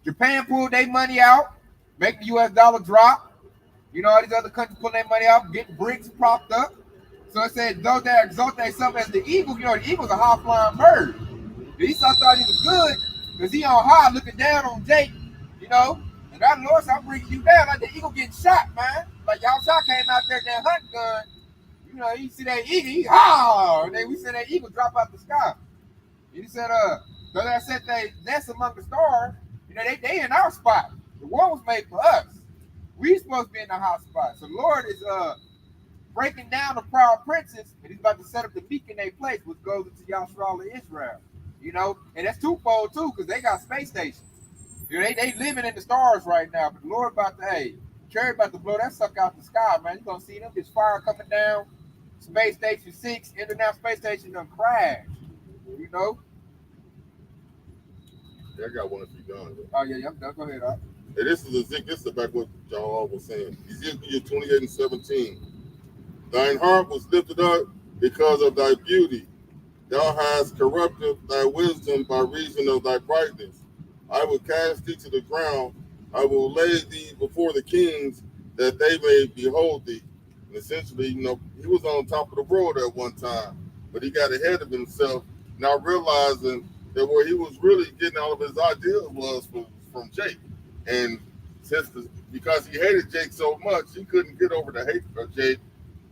Japan pulled their money out, making the US dollar drop. All these other countries pulling their money out, getting bricks propped up. So it said, though they exalt themselves as the eagle, the eagle's a high-flying bird. Esau thought he was good because he on high looking down on Jake, And that Lord said, I'm bringing you down like the eagle getting shot, man. Like y'all shot came out there with that hunting gun. You see that eagle, and then we see that eagle drop out the sky. And he said, though that said they nest among the stars, they in our spot. The world was made for us. We supposed to be in the hot spot. So the Lord is breaking down the proud princes, and he's about to set up the meek in their place, which goes into Yashral of Israel. And that's twofold too, because they got space stations. They living in the stars right now, but the Lord about to, Cherry about to blow that sucker out the sky, man. You're gonna see them, this fire coming down. Space Station 6, International Space Station done crashed. Yeah, I got one if you're done. Oh yeah, I'm done. Go ahead, Hey, this is back what John was saying. Ezekiel 28:17. Thine heart was lifted up because of thy beauty. Thou hast corrupted thy wisdom by reason of thy brightness. I will cast thee to the ground. I will lay thee before the kings, that they may behold thee. And essentially, he was on top of the world at one time, but he got ahead of himself, not realizing that where he was really getting all of his ideas was from Jake. And because he hated Jake so much, he couldn't get over the hate of Jake,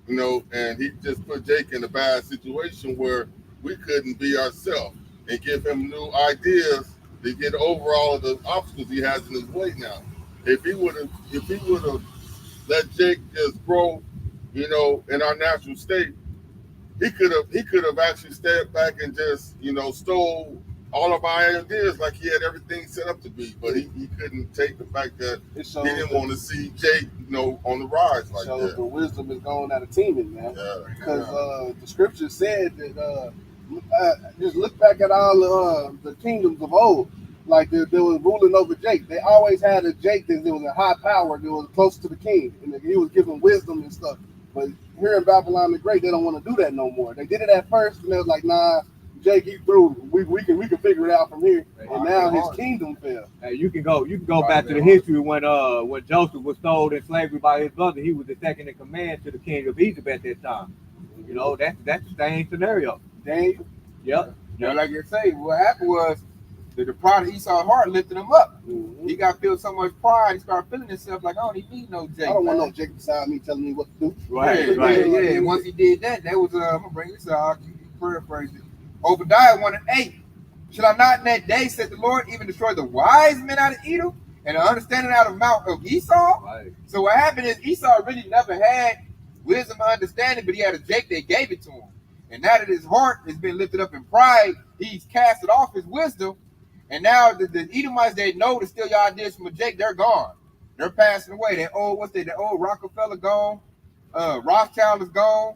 and he just put Jake in a bad situation where we couldn't be ourselves and give him new ideas to get over all of the obstacles he has in his way now. If he would have let Jake just grow, in our natural state, he could have actually stepped back and just, stole all of our ideas like he had everything set up to be, but he couldn't take the fact that he didn't want to see Jake, on the rise like that. The wisdom is going out of teaming, man. Yeah. Because the scripture said that just look back at all the kingdoms of old, like they were ruling over Jake. They always had a Jake that was a high power, that was close to the king, and he was giving wisdom and stuff. But here in Babylon the Great, they don't want to do that no more. They did it at first, and they was like, nah, Jake, he through. We can figure it out from here. And now his kingdom fell. Hey, you can go back to the history when Joseph was sold in slavery by his brother. He was the second in command to the king of Egypt at that time. That's the same scenario. Daniel. Yep. Like you say, what happened was the pride of Esau's heart lifted him up. Mm-hmm. He got filled so much pride, he started feeling himself like, I don't even need no Jake. I don't want no Jake beside me telling me what to do. Yeah. Once he did that, that was I'm gonna bring this out. Paraphrase it. Obadiah 1:8. Should I not in that day, said the Lord, even destroy the wise men out of Edom and the understanding out of Mount of Esau? Right. So what happened is Esau really never had wisdom or understanding, but he had a Jake that gave it to him. And now that his heart has been lifted up in pride, he's casted off his wisdom. And now the Edomites they know to steal your ideas from a Jake, they're gone. They're passing away. That old Rockefeller gone. Rothschild is gone.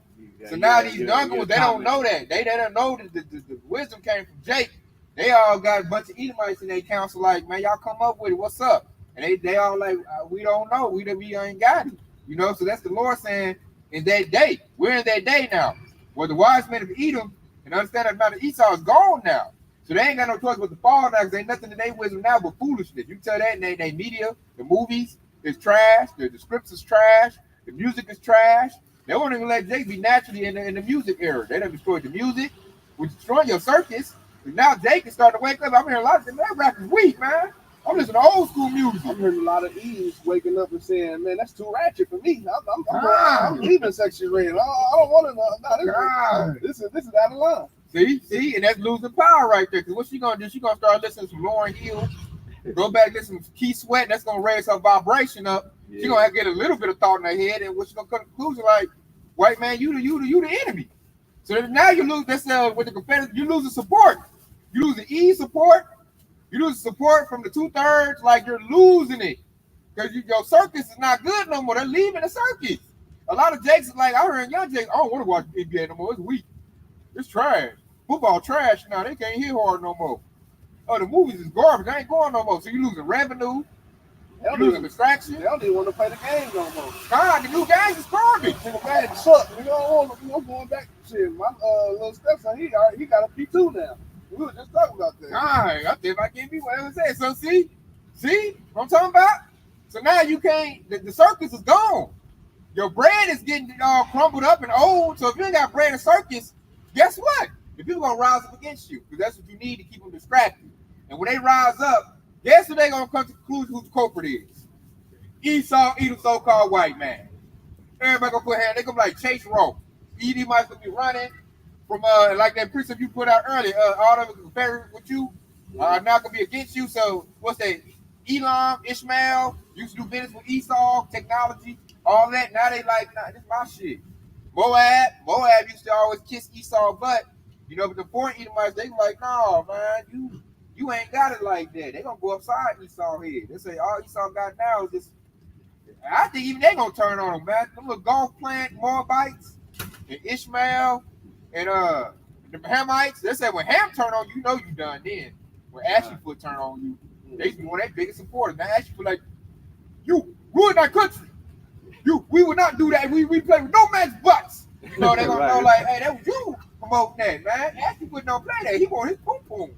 So now these younger ones, they don't know that. They don't know that the wisdom came from Jake. They all got a bunch of Edomites in their council like, man, y'all come up with it. What's up? And they all like, we don't know. We ain't got it. You know, so that's the Lord saying in that day. We're in that day now. Where the wise men of Edom and understand that amount of Esau is gone now. So they ain't got no choice but to fall now because ain't nothing in their wisdom now but foolishness. You tell that in they media, the movies is trash, the scripts is trash, the music is trash. They won't even let Jake be naturally in the music era. They done destroyed the music, which destroyed your circus. And now Jake is starting to wake up. I'm hearing a lot of them, that rap is weak, man. I'm listening to old school music. I'm hearing a lot of E's waking up and saying, man, that's too ratchet for me. I'm leaving Section Red. I don't want to know. This is out of line. See, and that's losing power right there. Because what she gonna do? She gonna start listening to Lauryn Hill, go back listen to Keith Sweat. That's gonna raise her vibration up. Yeah. She gonna have to get a little bit of thought in her head, and what she gonna come to the conclusion like, white man, you the enemy. So now you lose. That's with the competitors. You lose the support. You lose the E support. You lose support from the 2/3. Like you're losing it because your circus is not good no more. They're leaving the circus. A lot of Jakes is like, I heard young Jakes, I don't want to watch NBA no more. It's weak. It's trash. Football trash now. They can't hit hard no more. Oh, the movies is garbage. They ain't going no more. So you losing revenue. You losing distraction. They don't even want to play the game no more. God, the new games is garbage. Nigga, bad suck. I'm going back to shit. My little stepson, he got a P2 now. We were just talking about that. All right, I think I can't be whatever say. So see what I'm talking about? So now you can't, the circus is gone. Your bread is getting all crumbled up and old. So if you ain't got bread and circus, guess what? The people gonna rise up against you because that's what you need to keep them distracted. And when they rise up, guess what they gonna come to the conclusion who the culprit is? Esau, Edom, so-called white man. Everybody gonna put hand. They gonna be like Chase Rowe. Edom might be running from like that precept you put out earlier. All of it compared with you now gonna be against you. So what's that? Elam, Ishmael used to do business with Esau, technology, all that. Now they like, nah, this is my shit. Moab used to always kiss Esau butt. You know, but the foreign Edomites, they like, no, man, you ain't got it like that. They gonna go upside Esau head. They say all Esau got now is this. I think even they gonna turn on him, man. Them little golf playing Moabites and Ishmael and the Hamites. They say when Ham turn on you, you know you done then. When Ashleyfoot turn on you, they be one of their biggest supporters. Now Ashleyfoot like, you ruined our country. We would not do that. We play with no man's butts. You know, they gonna know like, hey, that was you promoting that, man. Ashleyfoot don't play that. He want his pum pum.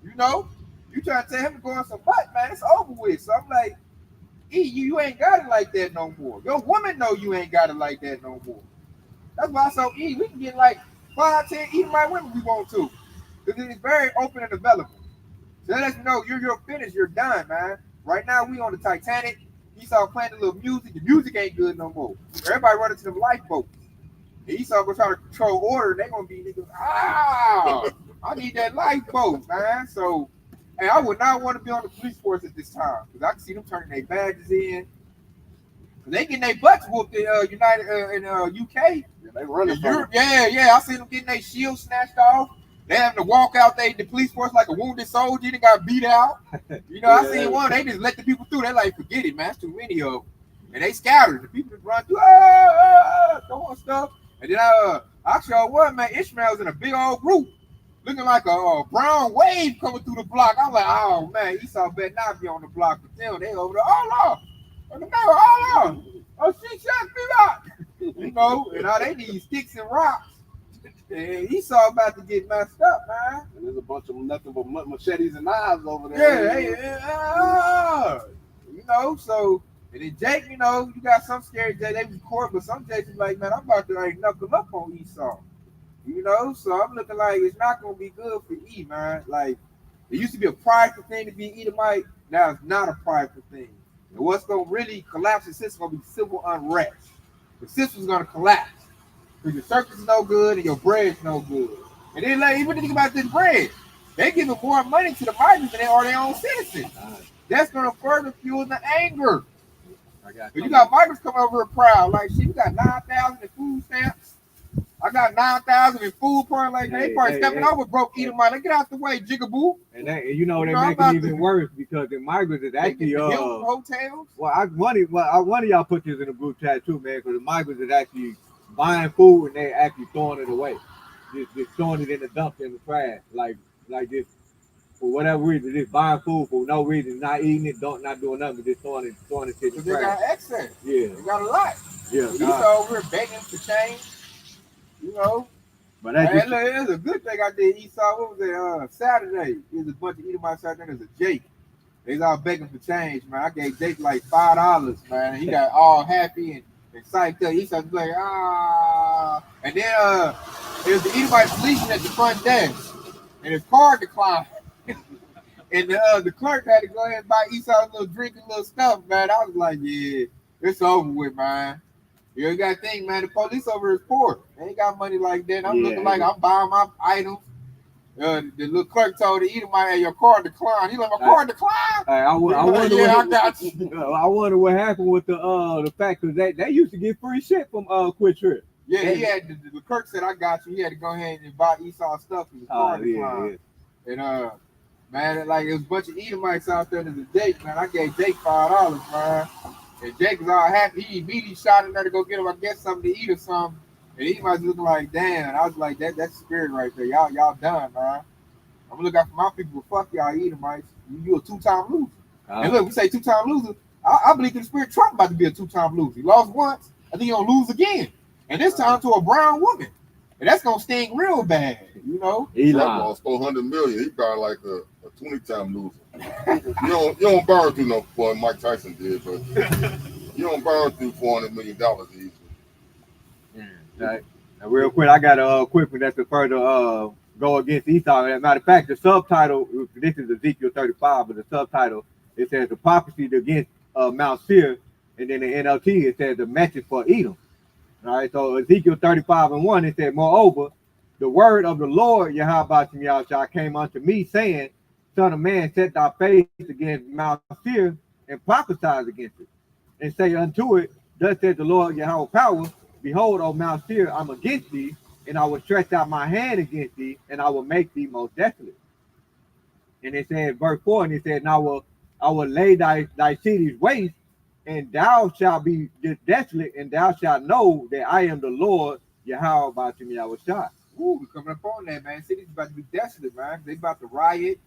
You know, you trying to tell him to go on some butt, man. It's over with. So I'm like, you ain't got it like that no more. Your woman know you ain't got it like that no more. That's why I saw we can get like 5, 10, even my women we want to. Because it's very open and available. So that lets me know you're finished, you're done, man. Right now we on the Titanic. Esau playing the little music. The music ain't good no more. Everybody running to them lifeboats. And Esau gonna try to control order. They gonna be niggas, I need that lifeboat, man. So, hey, I would not want to be on the police force at this time because I can see them turning their badges in. They getting their butts whooped in United in UK. Yeah, they running in Europe. Yeah. I see them getting their shields snatched off. They having to walk out the police force like a wounded soldier that got beat out. You know, I seen one. They just let the people through. They like, forget it, man. That's too many of them. And they scattered. The people just run through, throwing stuff. And then I saw one, man. Ishmael's in a big old group, looking like a brown wave coming through the block. I'm like, oh man, Esau better not be on the block with them. They over there, oh she shot me up. You know, and all they need sticks and rocks. And Esau about to get messed up, man. And there's a bunch of nothing but machetes and knives over there. You know, so, and then Jake, you know, you got some scary Jake, they record, but some Jakes is like, man, I'm about to like knuckle up on Esau. You know, so I'm looking like it's not gonna be good for E, man. Like, It used to be a prideful thing to be Edomite. Now it's not a prideful thing. And what's going to really collapse the system is going to be civil unrest. The system's going to collapse. Because your circus is no good and your bread's no good. And then, like, even think about this bread. They giving more money to the migrants than they are their own citizens. That's going to further fuel the anger. But you got migrants coming over here proud. Like, shit, we got 9,000 in food stamps. I got 9,000 in food porn. Like, they probably stepping over broke Edomite. Like, get out the way, jigaboo. And you know, they make it even worse because the migrants is actually hotels. Well, one of y'all put this in the group chat too, man, because the migrants is actually buying food and they actually throwing it away, just throwing it in the dump in the trash, like this for whatever reason, just buying food for no reason, not eating it, not doing nothing, just throwing it in the trash. They got excess. Yeah, they got a lot. Yeah, he's over here begging for change. You know, but it's a good thing I did Esau. What was it? Saturday. There's a bunch of Edomites out there. There's a Jake. They was all begging for change, man. I gave Jake like $5, man. And he got all happy and psyched up. Esau was like, ah. And then there's the Edomite policeman at the front desk, and his car declined. And the clerk had to go ahead and buy Esau a little drink and little stuff, man. I was like, yeah, it's over with, man. You got to think, man, the police over here is poor. They ain't got money like that. I'm looking like I'm buying my items. The little clerk told the Edomite, hey, your car declined. He like, my car declined? I wonder what happened with the fact that they used to get free shit from Quick Trip. Yeah, he had the clerk said, I got you. He had to go ahead and buy Esau stuff because the car declined. Yeah. And man, like it was a bunch of Edomites out there. There's a Jake, man. I gave Jake $5, man. And Jake was all happy. He immediately shot in there to go get him, I guess, something to eat or something. And Edomites looking like, damn. I was like, that's spirit right there. Y'all done, man. I'm gonna look out for my people. Fuck y'all Edomites. You a two-time loser. And look, we say two-time loser. I believe in the spirit Trump about to be a two-time loser. He lost once. I think he's gonna lose again. And this time to a brown woman. And that's gonna sting real bad, you know. Trump lost $400 million. He probably like a 20-time loser. you don't burn through no. Well, Mike Tyson did, but you don't burn through $400 million easily. Right. Now, real quick, I got a quick one that's to further go against Esau. As a matter of fact, the subtitle, this is Ezekiel 35, but the subtitle, it says the prophecy against Mount Seir, and then the NLT, it says the message for Edom. All right, so Ezekiel 35:1, it said, moreover, the word of the Lord, Yahweh came unto me, saying, Son of man, set thy face against Mount Seir and prophesy against it, and say unto it, thus said the Lord Yahweh power, behold, O Mount Seir, I'm against thee, and I will stretch out my hand against thee, and I will make thee most desolate. And it said, verse 4, and it said, now I will lay thy cities waste, and thou shalt be desolate, and thou shalt know that I am the Lord Yahweh about you, Yahweh. Ooh, we're coming up on that, man. Cities about to be desolate, man. They about to riot,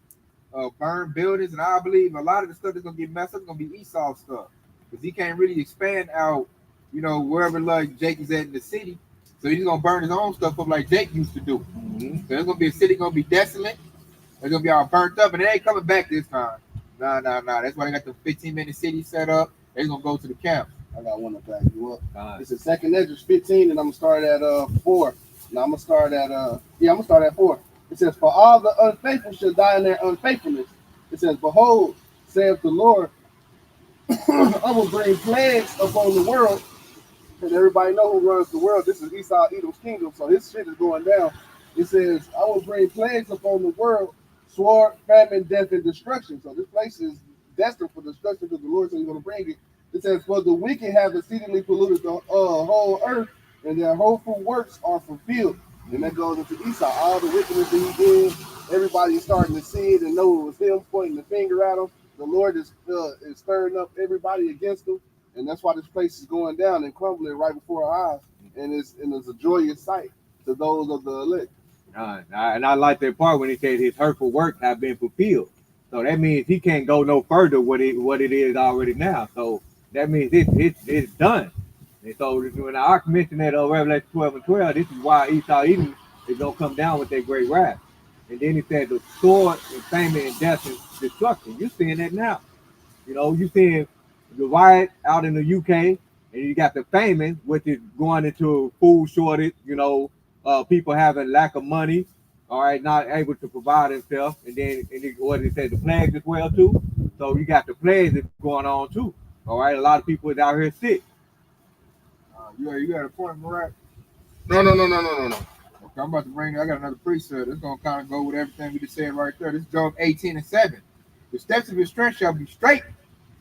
burn buildings, and I believe a lot of the stuff that's gonna get messed up is gonna be Esau stuff, because he can't really expand out, you know, wherever like Jake is at in the city. So he's gonna burn his own stuff up like Jake used to do. So there's gonna be a city gonna be desolate. It's gonna be all burnt up, and it ain't coming back this time. Nah. That's why they got the 15-minute city set up. They're gonna go to the camp. I got one to back you up. It's a second Ezra 15, and I'm gonna start at 4. Now I'm gonna start at 4. It says, for all the unfaithful shall die in their unfaithfulness. It says, behold, saith the Lord, I will bring plagues upon the world. And everybody know who runs the world. This is Esau, Edom's kingdom. So his shit is going down. It says, I will bring plagues upon the world, sword, famine, death, and destruction. So this place is destined for destruction because the Lord said he's going to bring it. It says, for the wicked have exceedingly polluted the whole earth, and their hopeful works are fulfilled. And that goes into Esau. All the wickedness that he did, everybody is starting to see it and know it was him pointing the finger at him. The Lord is stirring up everybody against him. And that's why this place is going down and crumbling right before our eyes. And it's a joyous sight to those of the elect. And I like that part when he said his hurtful works have been fulfilled. So that means he can't go no further what it is already now. So that means it's done. And so when I mentioned that Revelation 12:12, this is why Esau Edom is going to come down with that great wrath. And then he said the sword and famine and death and destruction. You're seeing that now. You know, you're seeing the riot out in the UK, and you got the famine, which is going into food shortage, you know, people having lack of money, all right, not able to provide himself, and then what it said, the plagues as well too. So you got the plagues that's going on too. All right, a lot of people is out here sick. You got a point, Murat? No. Okay, I'm about to bring. I got another precept. It's gonna kind of go with everything we just said right there. This is Job 18:7. The steps of his strength shall be straight,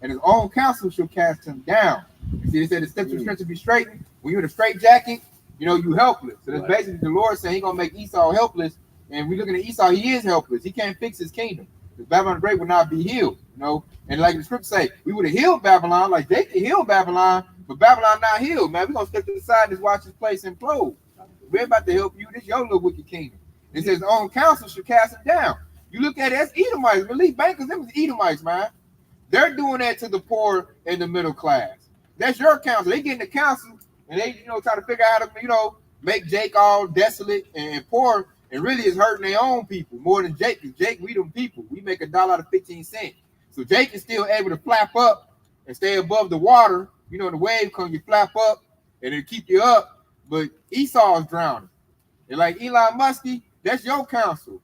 and his own counsel shall cast him down. You see, they said the steps of his strength shall be straightened. When you're in a straight jacket, you helpless. So that's basically the Lord saying He's gonna make Esau helpless. And we looking at Esau, he is helpless. He can't fix his kingdom. Because Babylon the Great will not be healed. And like the scripture say, we would have healed Babylon, like they could heal Babylon, but Babylon not healed, man. We're gonna step to the side and just watch this place implode. We're about to help you. This is your little wicked kingdom. It says own counsel should cast him down. You look at it, that's Edomites. Believe bankers, them is Edomites, man. They're doing that to the poor and the middle class. That's your counsel. They getting the counsel and they, try to figure out how to, make Jake all desolate and poor, and really it's hurting their own people more than Jake. Because Jake, we them people. We make $1 out of 15 cents. So Jake is still able to flap up and stay above the water. The wave comes, you flap up and it'll keep you up. But Esau is drowning. And like Elon Musk, that's your counsel.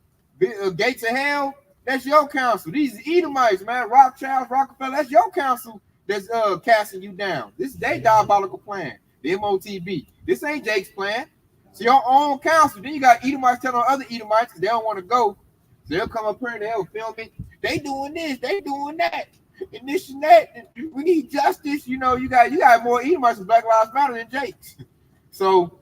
Gates of hell, that's your counsel. These Edomites, man, Rothschild, Rockefeller, that's your counsel that's casting you down. This is their diabolical plan, the MOTB. This ain't Jake's plan. It's your own counsel. Then you got Edomites telling other Edomites because they don't want to go. So they'll come up here and they'll film it. They doing this, they doing that, and this and that. And we need justice. You got more Edomites with Black Lives Matter than Jake's. So,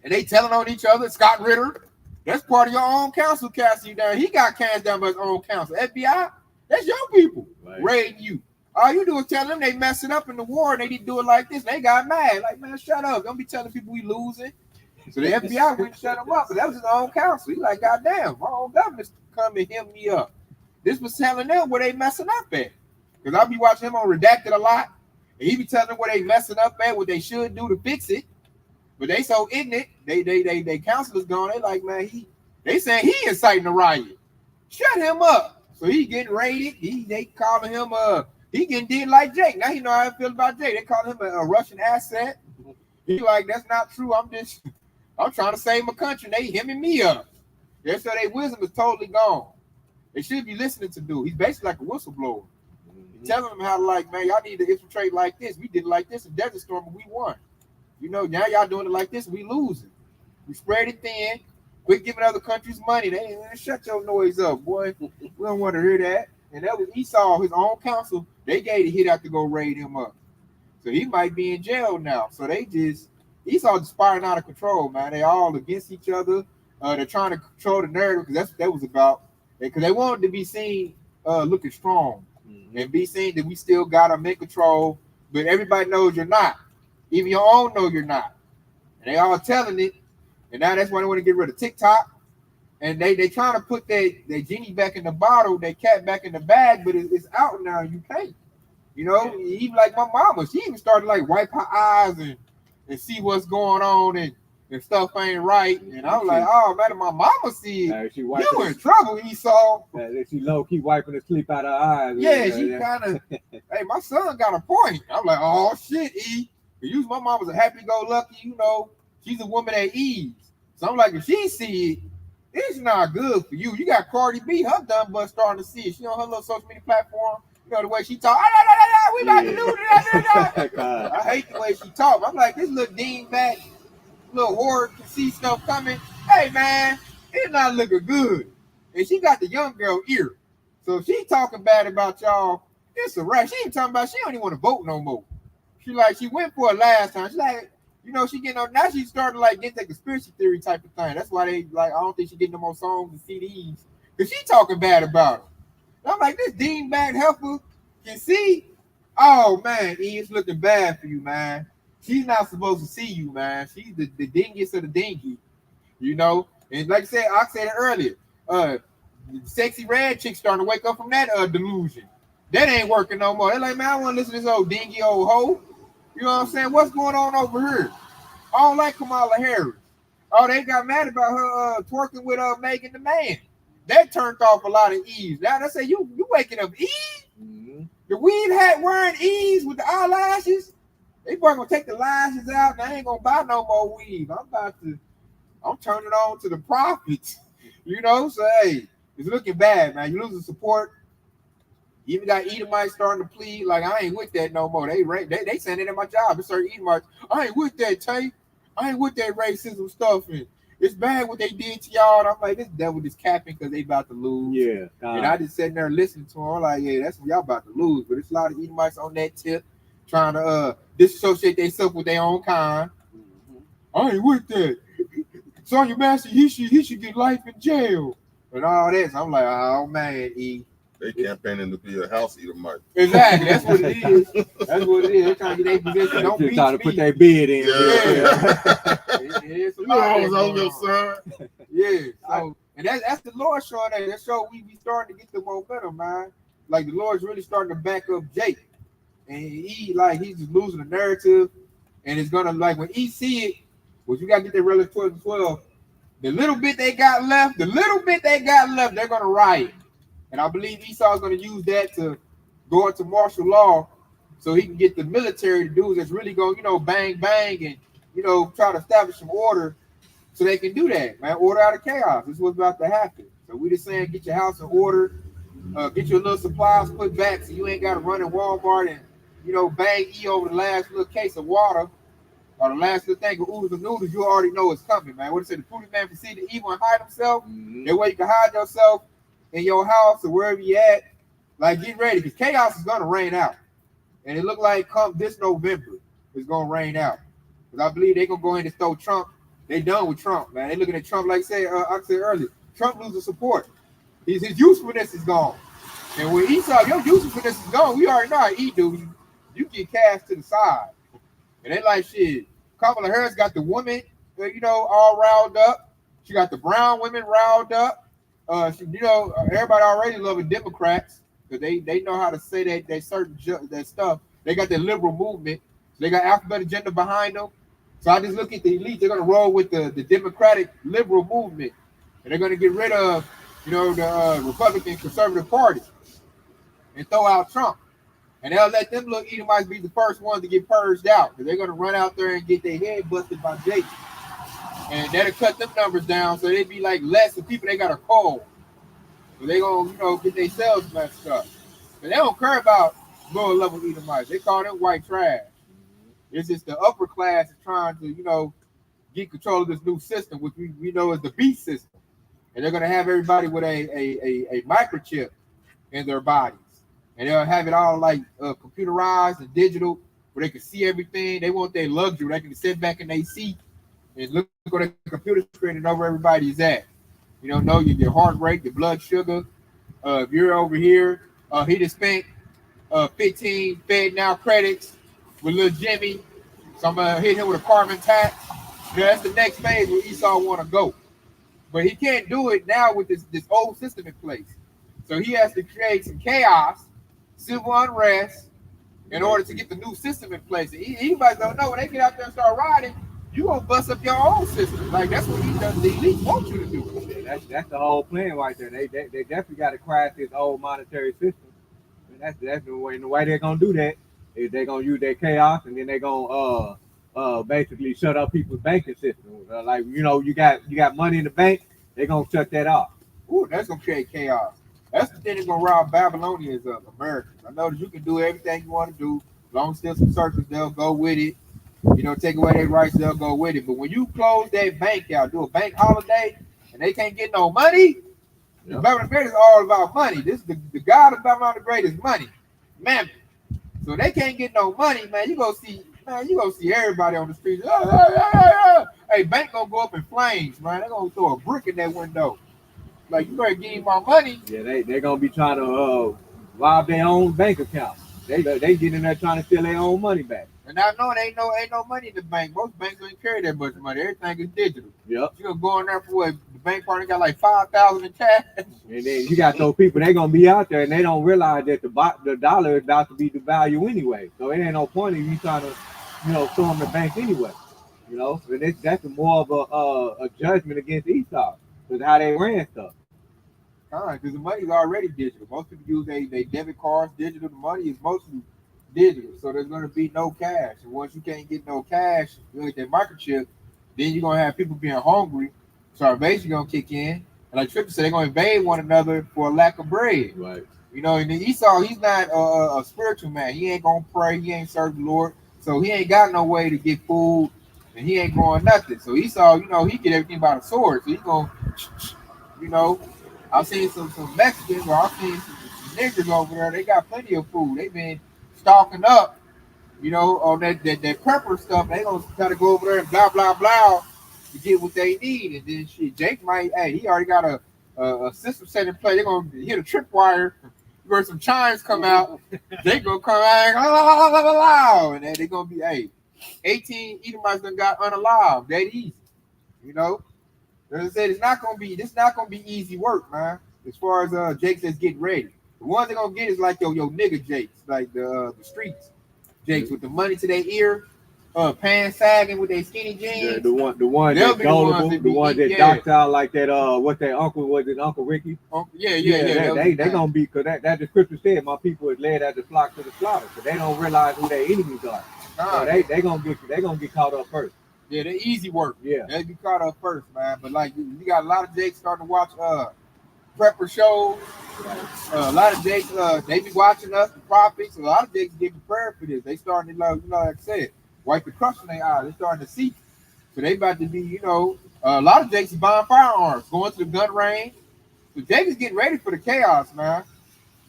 and they telling on each other. Scott Ritter, that's part of your own counsel casting you down. He got cast down by his own counsel. FBI, that's your people raiding you. All you do is tell them they messing up in the war and they didn't do it like this. They got mad. Like, man, shut up. Don't be telling people we losing. So the FBI wouldn't shut him up. But that was his own counsel. He like, goddamn, my own government's come and hit me up. This was telling them where they messing up at. Because I'll be watching him on Redacted a lot. And he be telling them where they messing up at, what they should do to fix it. But they so ignorant, they counselors going, they like, man, they saying he inciting a riot. Shut him up. So he getting raided. They calling him he getting did like Jake. Now you know how I feel about Jake. They call him a Russian asset. He like, that's not true. I'm trying to save my country. They hemming me up. They say their wisdom is totally gone. They should be listening to dude. He's basically like a whistleblower. He's telling them how to man, y'all need to infiltrate like this. We did it like this in Desert Storm and we won. Now y'all doing it like this, we losing. We spread it thin. Quit giving other countries money. They shut your noise up, boy. We don't want to hear that. And that was Esau, his own counsel. They gave the hit out to go raid him up. So he might be in jail now. So Esau just spiraling out of control, man. They all against each other. They're trying to control the narrative because that's what that was about. Because they wanted to be seen looking strong and be seen that we still got them in control. But everybody knows you're not. Even your own know you're not. And they all telling it. And now that's why they want to get rid of TikTok. And they trying to put their genie back in the bottle, their cat back in the bag, but it's out now. You can't. Even like my mama, she even started wipe her eyes and see what's going on and stuff ain't right. And I'm like, oh man, my mama see it. You in trouble, Esau. She low key wiping the sleep out of her eyes. Yeah, she kind of. Hey, my son got a point. I'm like, oh shit, E. Because my mom was a happy-go-lucky, she's a woman at ease. So I'm like, if she see it, it's not good for you. You got Cardi B, her dumb butt starting to see it. She on her little social media platform, the way she talk. We about to do that. I hate the way she talk. I'm like, this little dingbat, little whore can see stuff coming. Hey, man, it's not looking good. And she got the young girl ear. So if she talking bad about y'all, it's a wrap. She ain't talking about, she don't even want to vote no more. She went for it last time. She she getting on, now she started getting that conspiracy theory type of thing. That's why they I don't think she getting no more songs and CDs. Because she talking bad about it. And I'm like, this dingbat heifer can see. Oh man, it's looking bad for you, man. She's not supposed to see you, man. She's the dingiest of the dingy, And like I said it earlier, the sexy red chick starting to wake up from that delusion. That ain't working no more. They're like, man, I want to listen to this old dingy old hoe. You know what I'm saying? What's going on over here? I don't like Kamala Harris. Oh, they got mad about her twerking with Megan the Man. That turned off a lot of Eves. Now they say you waking up Eve? Mm-hmm. The weed hat wearing Eves with the eyelashes. They probably gonna take the lashes out and I ain't gonna buy no more weave. I'm turning on to the prophets. You know, so hey, it's looking bad, man. You losing support. You even got Edomites starting to plead, like, I ain't with that no more. They saying it at my job. It's certain Edomites. I ain't with that, Tay. I ain't with that racism stuff. And it's bad what they did to y'all. And I'm like, this devil just capping because they about to lose. Yeah. And I just sitting there listening to them. I'm like, yeah, that's what y'all about to lose. But it's a lot of Edomites on that tip trying to disassociate themselves with their own kind. I ain't with that. Sonya Massey, he should get life in jail. And all this. I'm like, oh man, E. They campaigning to be a house eater, Mike. Exactly, that's what it is. That's what it is. They're trying to get their position. Don't beat trying to me. put their bid in. Yeah. It is You know I was on your side. Yeah. So, and that's the Lord showing that. That show we starting to get the momentum, man. Like the Lord's really starting to back up Jake, and he's just losing the narrative, and it's gonna like when he see it, which you gotta get that relative 12-12. The little bit they got left, they're gonna riot. And I believe Esau is going to use that to go into martial law so he can get the military to do that's really going to, bang, bang, and, try to establish some order so they can do that, man. Order out of chaos. This is what's about to happen. So we just saying get your house in order, get your little supplies put back so you ain't got to run in Walmart and, bang E over the last little case of water or the last little thing of oodles and noodles. You already know it's coming, man. What it say? The prudent man foresee the evil and hide himself. Mm-hmm. That way you can hide yourself in your house or wherever you at, like get ready because chaos is gonna rain out, and it look like come this November it's gonna rain out. Because I believe they're gonna go in and throw Trump. They done with Trump, man. They looking at Trump like I said earlier. Trump losing support. His usefulness is gone, and when Esau, your usefulness is gone, we already know how he do. You get cast to the side, and they like shit. Kamala Harris got the women, all riled up. She got the brown women riled up. Everybody already loving Democrats because they know how to say that certain that stuff. They got their liberal movement. So they got alphabet agenda behind them. So I just look at the elite. They're going to roll with the Democratic liberal movement. And they're going to get rid of, the Republican conservative party and throw out Trump. And they'll let them little Edomites be the first ones to get purged out because they're going to run out there and get their head busted by Jake. And that'll cut them numbers down so they'd be like less of people they got a call. So they gonna, get their sales messed up. But they don't care about lower level Edomites. They call them white trash. It's just the upper class is trying to, get control of this new system, which we know is the beast system. And they're gonna have everybody with a microchip in their bodies. And they'll have it all like computerized and digital where they can see everything. They want their luxury. They can sit back in their seat and look at the computer screen and know where everybody's at. Know your heart rate, your blood sugar. If you're over here, he just spent 15 Fed Now credits with little Jimmy. So I'm gonna hit him with a carbon tax. That's the next phase where Esau want to go, but he can't do it now with this old system in place. So he has to create some chaos, civil unrest, in order to get the new system in place. And anybody don't know when they get out there and start riding. You gonna bust up your own system. Like that's what he does. The elite want you to do. That's the whole plan right there. They definitely got to crash this old monetary system. And that's the way they're gonna do that is they're gonna use their chaos and then they're gonna basically shut up people's banking system. You got money in the bank, they're gonna shut that off. Ooh, that's gonna create chaos. That's the thing that's gonna rob Babylonians of Americans. I know that you can do everything you want to do. As long as there's some circles, they'll go with it. Take away their rights, they'll go with it. But when you close that bank out, do a bank holiday, and they can't get no money, Babylon the Great is all about money. This is the God of Babylon the Great is money, mammon. So they can't get no money, man. You gonna see everybody on the street. Hey, bank gonna go up in flames, man. They're gonna throw a brick in that window. Like you better give me my money. Yeah, they're gonna be trying to rob their own bank account. They get in there trying to steal their own money back. And I know ain't no money in the bank. Most banks don't carry that much money. Everything is digital. Yep. You gonna go in there for what? The bank partner got like 5,000 in cash. And then you got those people, they gonna be out there and they don't realize that the dollar is about to be devalued anyway. So it ain't no point in you trying to, storm the bank anyway. So that's more of a judgment against Esau because how they ran stuff. Because the money's already digital. Most people use their debit cards digital. The money is mostly digital, so there's going to be no cash. And once you can't get no cash, you get that microchip, then you're going to have people being hungry. Starvation going to kick in. like Triple said, they're gonna invade one another for a lack of bread. Right. You know, and Esau, he's not a spiritual man. He ain't gonna pray. He ain't serve the Lord. So he ain't got no way to get food, and he ain't growing nothing. So Esau, you know, he get everything by the sword. So he gonna, you know, I've seen some Mexicans, or I've seen some niggers over there. They got plenty of food. They've been stocking up, you know, on that prepper stuff. They gonna try to go over there and blah blah blah to get what they need. And then shit, Jake might, hey, he already got a system set in play. They're gonna hit a tripwire where some chimes come out. They gonna come out and then they gonna be, hey, 18 Edomites done got unalive. That easy, you know. As I said, this not gonna be easy work, man. As far as Jakes that's getting ready, the ones they're gonna get is like yo nigga Jakes, like the streets Jakes with the money to their ear, pants sagging with their skinny jeans. Yeah, the one They'll that's be the ones gullible, that the be one that yeah. docks out like that. What that uncle was it? Uncle Ricky. Yeah. They gonna be, because that the scripture said, my people is led as the flock to the slaughter. So they don't realize who their enemies are. So they gonna get caught up first. Yeah, they're easy work. Yeah, they be caught up first, man. But like you got a lot of Jakes starting to watch prepper shows. A lot of Jakes they be watching us, the prophets. A lot of Jakes get prepared for this. They starting to like I said, wipe the crust in their eyes. They starting to see. So they about to be, a lot of Jakes is buying firearms, going to the gun range. So Jake is getting ready for the chaos, man.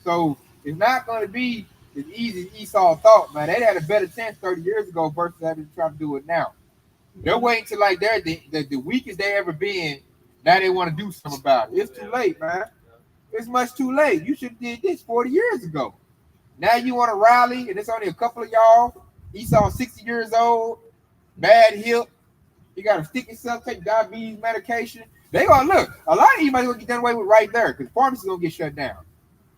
So it's not going to be as easy as Esau thought, man. They had a better chance 30 years ago versus having to try to do it now. They're waiting till like they're the weakest they ever been. Now they want to do something about it. It's too late, man. It's much too late. You should have did this 40 years ago. Now you want to rally, and it's only a couple of y'all. Esau 60 years old, bad hip. He got to stick himself, take diabetes medication. They gonna look. A lot of Edomites gonna get done away with right there because pharmacies gonna get shut down.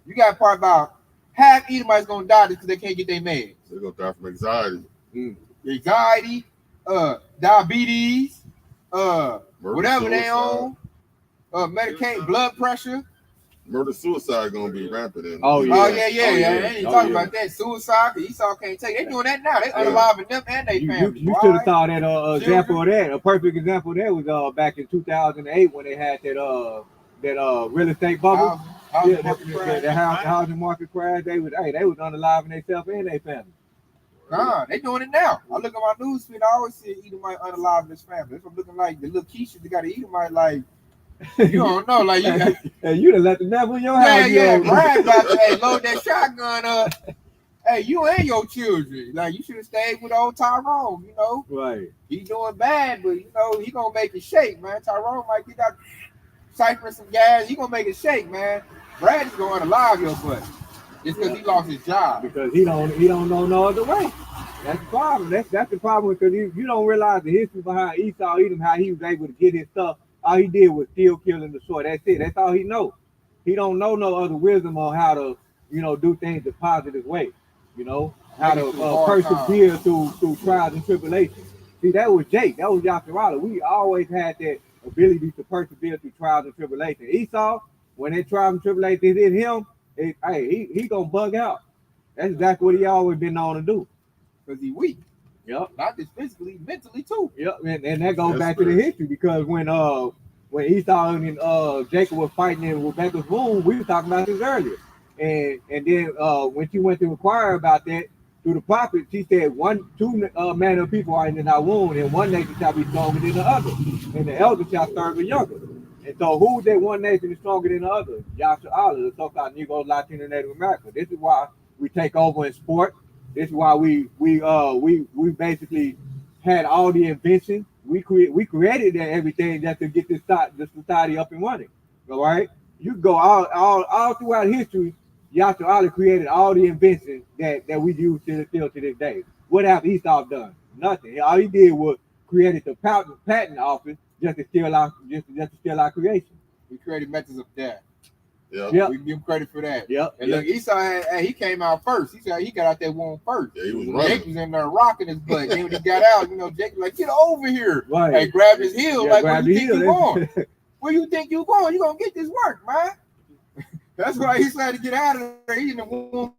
You got probably about half Edomites gonna die because they can't get their meds. They're gonna die from anxiety. Anxiety, diabetes, whatever they own, Medicaid, blood pressure. Murder suicide gonna be rampant. Yeah. I ain't talking about that. Suicide, Esau can't take. They doing that now. They unaliving them and they family. You should have saw that example of that. A perfect example of that was back in 2008 when they had that real estate bubble. The housing market crash. They was unaliving themselves and their family. Nah, they doing it now. I look at my news feed. I always see Edomite unaliving his family. It's looking like the little Keisha. They got an Edomite like. You don't know, like you. You done let the devil in your house. Brad about to load that shotgun up. Hey, you and your children. Like you should have stayed with old Tyrone. Right. He doing bad, but he gonna make it shake, man. Tyrone might get that siphon some gas. He gonna make it shake, man. Brad is going to live your butt just because he lost his job. Because he don't know no other way. That's the problem. That's the problem, because you don't realize the history behind Esau Edom, how he was able to get his stuff. All he did was steal, kill, and destroy. That's it. That's all he knows. He don't know no other wisdom on how to, do things the positive way. How to persevere through trials and tribulations. See, that was Jake. That was Yasharala. We always had that ability to persevere through trials and tribulations. Esau, when they trials and tribulations hit him, he gonna bug out. That's exactly what he always been known to do. Because he weak. Yep. Not just physically, mentally too. Yep. And that goes back to the history, because when Esau and Jacob were fighting in Rebecca's womb, we were talking about this earlier. And then when she went to inquire about that through the prophet, she said two manner of people are in our womb, and one nation shall be stronger than the other, and the elder shall serve the younger. And so who's that one nation is stronger than the other? Yasharala, the so-called Negroes, Latino, and Native America. This is why we take over in sport. This is why we basically had all the inventions. We created everything just to get the society up and running. All right, you go all throughout history. Yasharala created all the inventions that we use still to this day. What have Esau done? Nothing. All he did was created the patent office just to steal our creation. We created methods of death. Yeah. We give him credit for that. Yep. And look, Esau he came out first. He got out that womb first. Yeah, he was running. Jake was in there rocking his butt. Then when he got out, Jake was like, get over here. Right. And grabbed his heel. Like, where you think you going? Where you think you going? You gonna get this work, man. That's why he tried to get out of there. He in the womb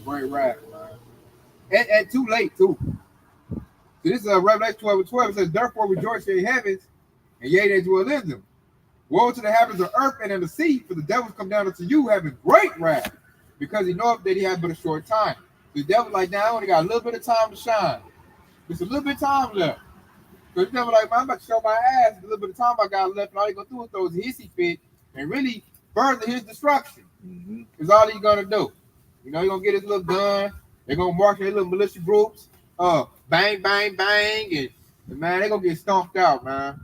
great wrath, man. And too late, too. So this is Revelation 12:12. It says, therefore rejoice in heavens, and yea, they dwell in them. Woe to the inhabitants of earth and in the sea, for the devils come down unto you having great wrath, because he knoweth that he had but a short time. The devil like, now I only got a little bit of time to shine. There's a little bit of time left. So the devil like, man, I'm about to show my ass a little bit of time I got left, and all he gonna do is throw his hissy fit and really further his destruction. Is all he's gonna do. You know, he's gonna get his little gun. They're gonna march their little militia groups. Bang, bang, bang, and man, they're gonna get stomped out, man,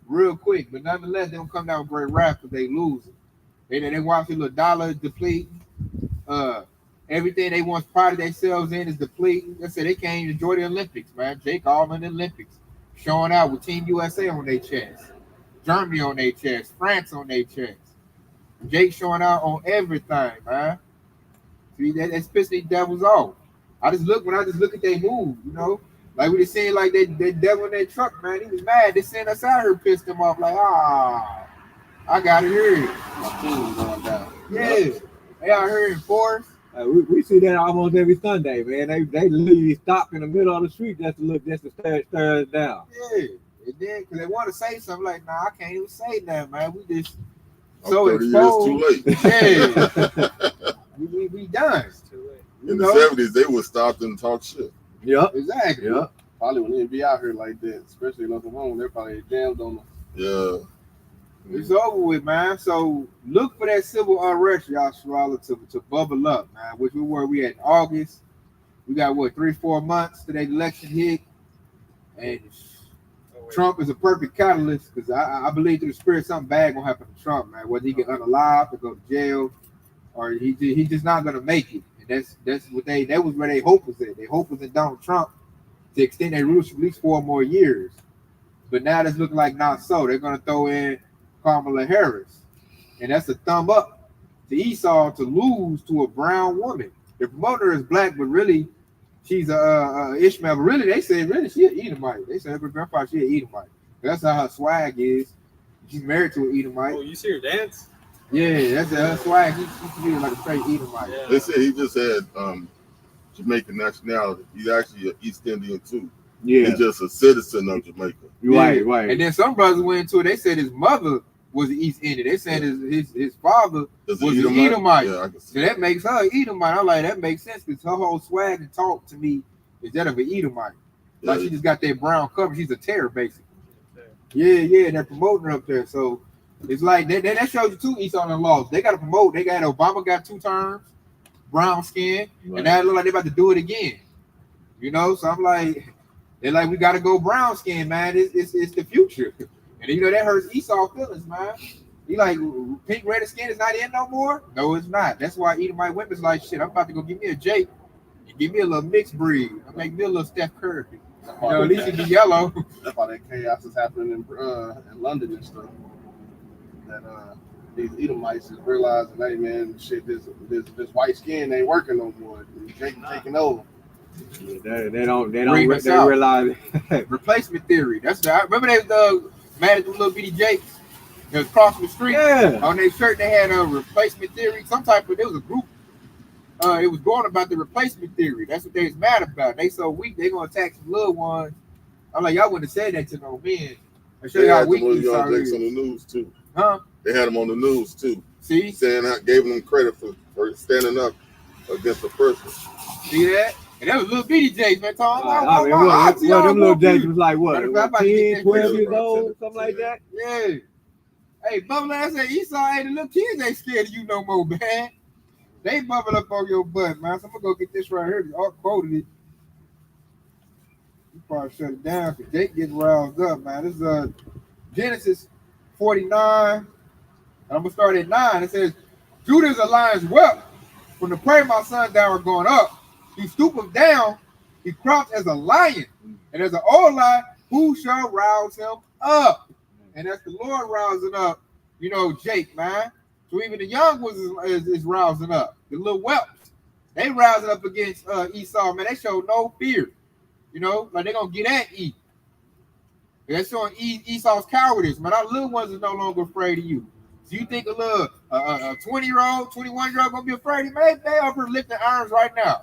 real quick. But nonetheless, they don't come down with great wrath because they lose it. They watch their little dollar deplete. Everything they once prided themselves in is depleting. They say they can't even enjoy the Olympics, man. Jake all in the Olympics, showing out with Team USA on their chest, Germany on their chest, France on their chest. Jake showing out on everything, man. See, that's pissing these devils off. When I just look at their move, you know, like we just saying, like that devil in that truck, man. He was mad. They sent us out here, pissed him off, like, I got it here. My team going down. Yeah, they out here in force. We see that almost every Sunday, man. They literally stop in the middle of the street just to stir us down. Yeah, it did, because they want to say something like, nah, I can't even say that, man. We just so exposed. Years too late. Yeah, we done. It's too late. In the 70s, they would stop and talk shit. Yep. Exactly. Yep. Probably wouldn't be out here like that, especially in Oklahoma. They're probably jammed on them. Yeah. It's over with, man. So look for that civil unrest, y'all, Charlotte, to bubble up, man. Which we had in August. We got 3-4 months to that election hit, and Trump is a perfect catalyst because I believe through the spirit something bad gonna happen to Trump, man. Whether he get unalive to go to jail, or he's just not gonna make it. And that was where their hope was at. Their hope was in Donald Trump to extend their rulership at least 4 more years. But now it's looking like not so. They're gonna throw in Kamala Harris, and that's a thumb up to Esau to lose to a brown woman. The promoter is black, but really she's a Ishmael. But really, they say she an Edomite. They say her grandfather she an Edomite. That's how her swag is. She's married to an Edomite. Oh, you see her dance? Yeah, that's her swag. She's like a straight Edomite. Yeah. They said he just had Jamaican nationality. He's actually an East Indian too. Yeah. He's just a citizen of Jamaica. Right. And then some brothers went into it. They said his mother was an East Indian. They said his father was an Edomite. Yeah, I can see So that makes her Edomite. I'm like, that makes sense because her whole swag and talk to me is that of an Edomite. Like she just got that brown cover. She's a terror, basically. Yeah, and they're promoting her up there. So it's like that shows you too, Esau and laws. They got to promote. They got Obama got 2 terms, brown skin, and now it look like they're about to do it again. You know, so I'm like, they're like, we got to go brown skin, man. It's the future. And you know that hurts Esau feelings, man. He like, pink red skin is not in no more. No, it's not. That's why Edomite women's like, shit. I'm about to go give me a Jake and give me a little mixed breed. I make me a little Steph Curry. You know, at least it be yellow. That's why that chaos is happening in London and stuff. That these Edomites is realizing, hey man, shit, this white skin ain't working no more. Taking over. Yeah, they don't realize it. Replacement theory. That's the. I remember they was mad at the little bitty Jakes. They was crossing the street. Yeah. On their shirt they had a replacement theory. Some type of. There was a group. It was going about the replacement theory. That's what they was mad about. They so weak. They gonna attack some little ones. I'm like, y'all wouldn't have said that to no men. I show They you how had weak them these are. on the news too. Huh? They had them on the news too. See? Saying I gave them credit for standing up against the person. See that? And that was little bitty Jakes, man. Them little Jakes was like what? Matter of fact, 10, 12 years about old, 10, something like that. Yeah. Hey, Bubble ass said Esau ain't the little kids ain't scared of you no more, man. They bubble up on your butt, man. So I'm gonna go get this right here. I quoted it. You probably shut it down because Jake getting roused up, man. This is Genesis 49. And I'm gonna start at 9. It says, Judah's a lion's whelp. From the prey my sons thou are going up. He stoopeth down, he crouched as a lion. And as an old lion, who shall rouse him up? And that's the Lord rousing up, you know, Jake, man. So even the young ones is rousing up. The little whelps, they rousing up against Esau, man. They show no fear. You know, like they're going to get at E. They're showing Esau's cowardice, man. Our little ones is no longer afraid of you. So you think a little 20-year-old, 21-year-old gonna be afraid? Man, they up here lifting arms right now.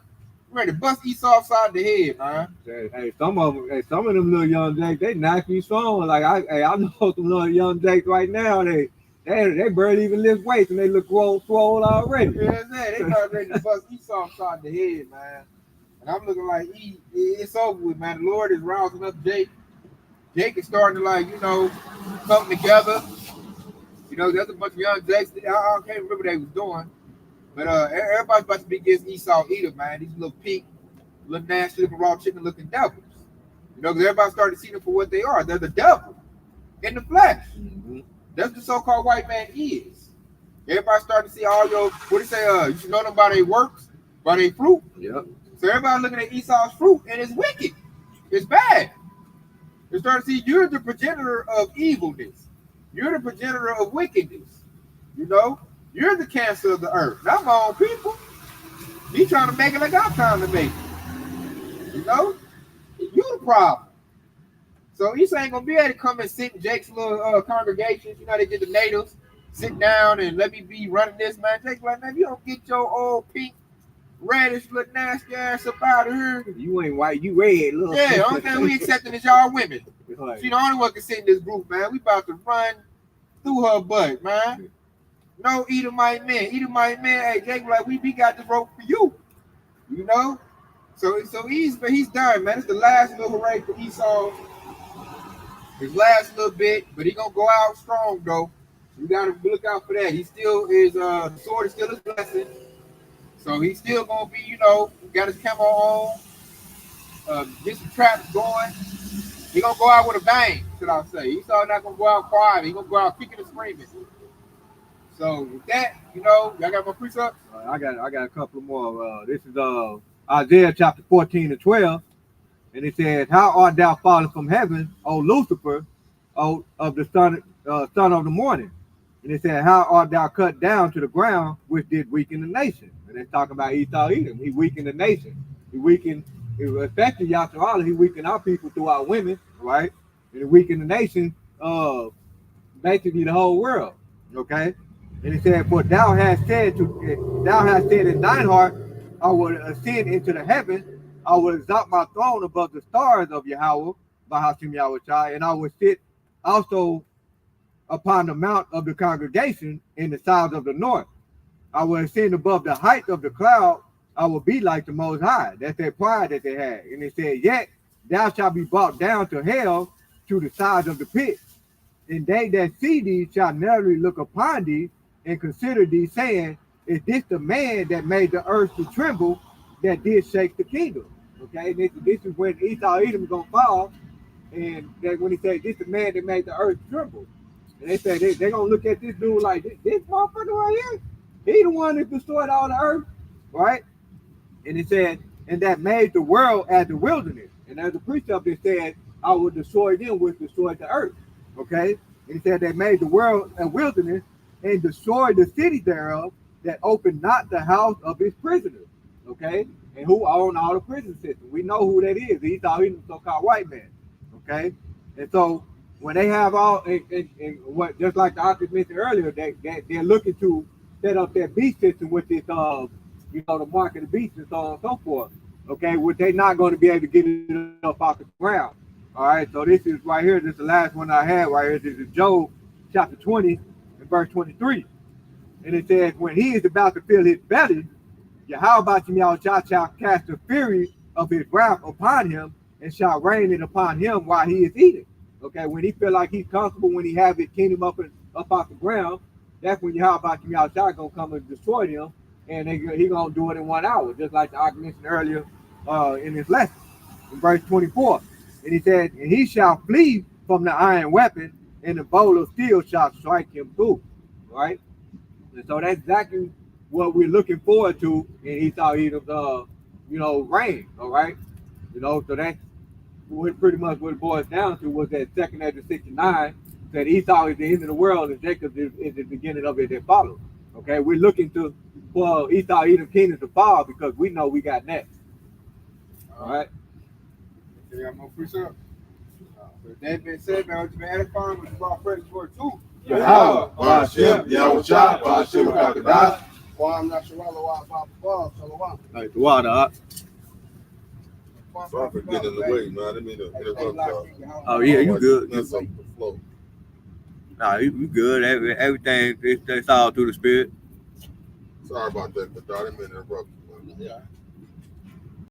Ready to bust Esau upside the head, man. Hey, some of them little young Jakes, they naturally strong. Like I know some little young Jakes right now. They barely even lift weights and they look swole already. Yeah, they about ready to bust Esau upside the head, man. And I'm looking like it's over with, man. The Lord is rousing up Jake. Jake is starting to come together. There's a bunch of young Jakes. I can't remember what they was doing. But everybody's about to be against Esau Edom, man. These little pink, little nasty looking raw chicken looking devils. Because everybody started seeing them for what they are. They're the devil in the flesh. Mm-hmm. That's what the so-called white man is. Everybody starting to see all your, what do you say, you should know them by their works, by their fruit. Yep. So everybody looking at Esau's fruit, and it's wicked. It's bad. They start to see you're the progenitor of evilness. You're the progenitor of wickedness. You're the cancer of the earth. Not my own people. He trying to make it like I'm trying to make it. You the problem. So Esau ain't gonna be able to come and sit in Jake's little congregations. They get the natives sit down and let me be running this, man. Jake's like, man, you don't get your old pink, reddish, little nasty ass up out of here. You ain't white, you red, look. Yeah, the only thing we accepting is y'all women. Right. She the only one can sit in this group, man. We about to run through her butt, man. No Edomite men. Hey, Jake, like we got this rope for you. So he's done, man. It's the last little hooray for Esau. His last little bit, but he gonna go out strong though. You gotta look out for that. He still is the sword is still his blessing. So he's still gonna be, got his camo on, get some traps going. He gonna go out with a bang, should I say. Esau not gonna go out quiet. He gonna go out kicking and screaming. So with that, y'all got my precepts? I got a couple more. This is Isaiah chapter 14 and 12. And it says, how art thou fallen from heaven, O Lucifer, of the son of the morning? And it said, how art thou cut down to the ground, which did weaken the nation? And it's talking about Esau Edom. He weakened the nation. He weakened, especially Yasharala, he weakened our people through our women, right? And he weakened the nation, basically the whole world, okay? And it said, for thou hast said in thine heart, I will ascend into the heaven, I will exalt my throne above the stars of Yahweh, Bahashim Yahweh, and I will sit also upon the mount of the congregation in the sides of the north. I will ascend above the height of the cloud. I will be like the Most High. That's that pride that they had. And it said, yet thou shalt be brought down to hell, to the sides of the pit. And they that see thee shall narrowly look upon thee and consider thee, saying, is this the man that made the earth to tremble, that did shake the kingdom? Okay, this is when Esau Edom is gonna fall, and that when he said, this the man that made the earth tremble. And they said they're gonna look at this dude like, this motherfucker right here, he the one that destroyed all the earth, right? And it said, and that made the world as the wilderness. And there's a precept that said, I will destroy them which destroyed the earth. Okay, and it said they made the world a wilderness and destroyed the city thereof, that opened not the house of his prisoners. Okay, and who own all the prison systems? We know who that is. He's the so-called white man. Okay, and so when they have all, and what, just like the author mentioned earlier, they're looking to set up their beast system with this, the mark of the beast and so on and so forth. Okay, which they're not going to be able to get it up off the ground. All right, so this is right here. This is the last one I had right here. This is Job chapter 20 and verse 23. And it says, when he is about to fill his belly, Yahweh shall cast the fury of his wrath upon him, and shall rain it upon him while he is eating. Okay, when he feel like he's comfortable, when he have his kingdom up off the ground, that's when Yahweh shall gonna come and destroy them, and he gonna do it in 1 hour, just like the argument mentioned earlier in this lesson, in verse 24. And he said, and he shall flee from the iron weapon, and the bowl of steel shall strike him through. Right? And so that's exactly what we're looking forward to in Esau Edom's reign. All right. So that's pretty much what it boils down to, was that second Ezra 69, that Esau is the end of the world and Jacob is the beginning of it that follows. Okay, we're looking for Esau Edom kingdom to fall, because we know we got next. All right. You got more precepts? So that being said, man, what you been edifying was about praise for it too. Yahweh, Ba'ashem, Yahushua, Ba'ashem, Kakada. Kwam Nasharala, Papa, Shalom. Like the water. Sorry for getting in the way, man. I didn't mean to interrupt y'all. Oh yeah, you good. Mess up the flow. Nah, you good. Everything, it's all through the spirit. Sorry about that, but I didn't mean to interrupt you, man. Yeah.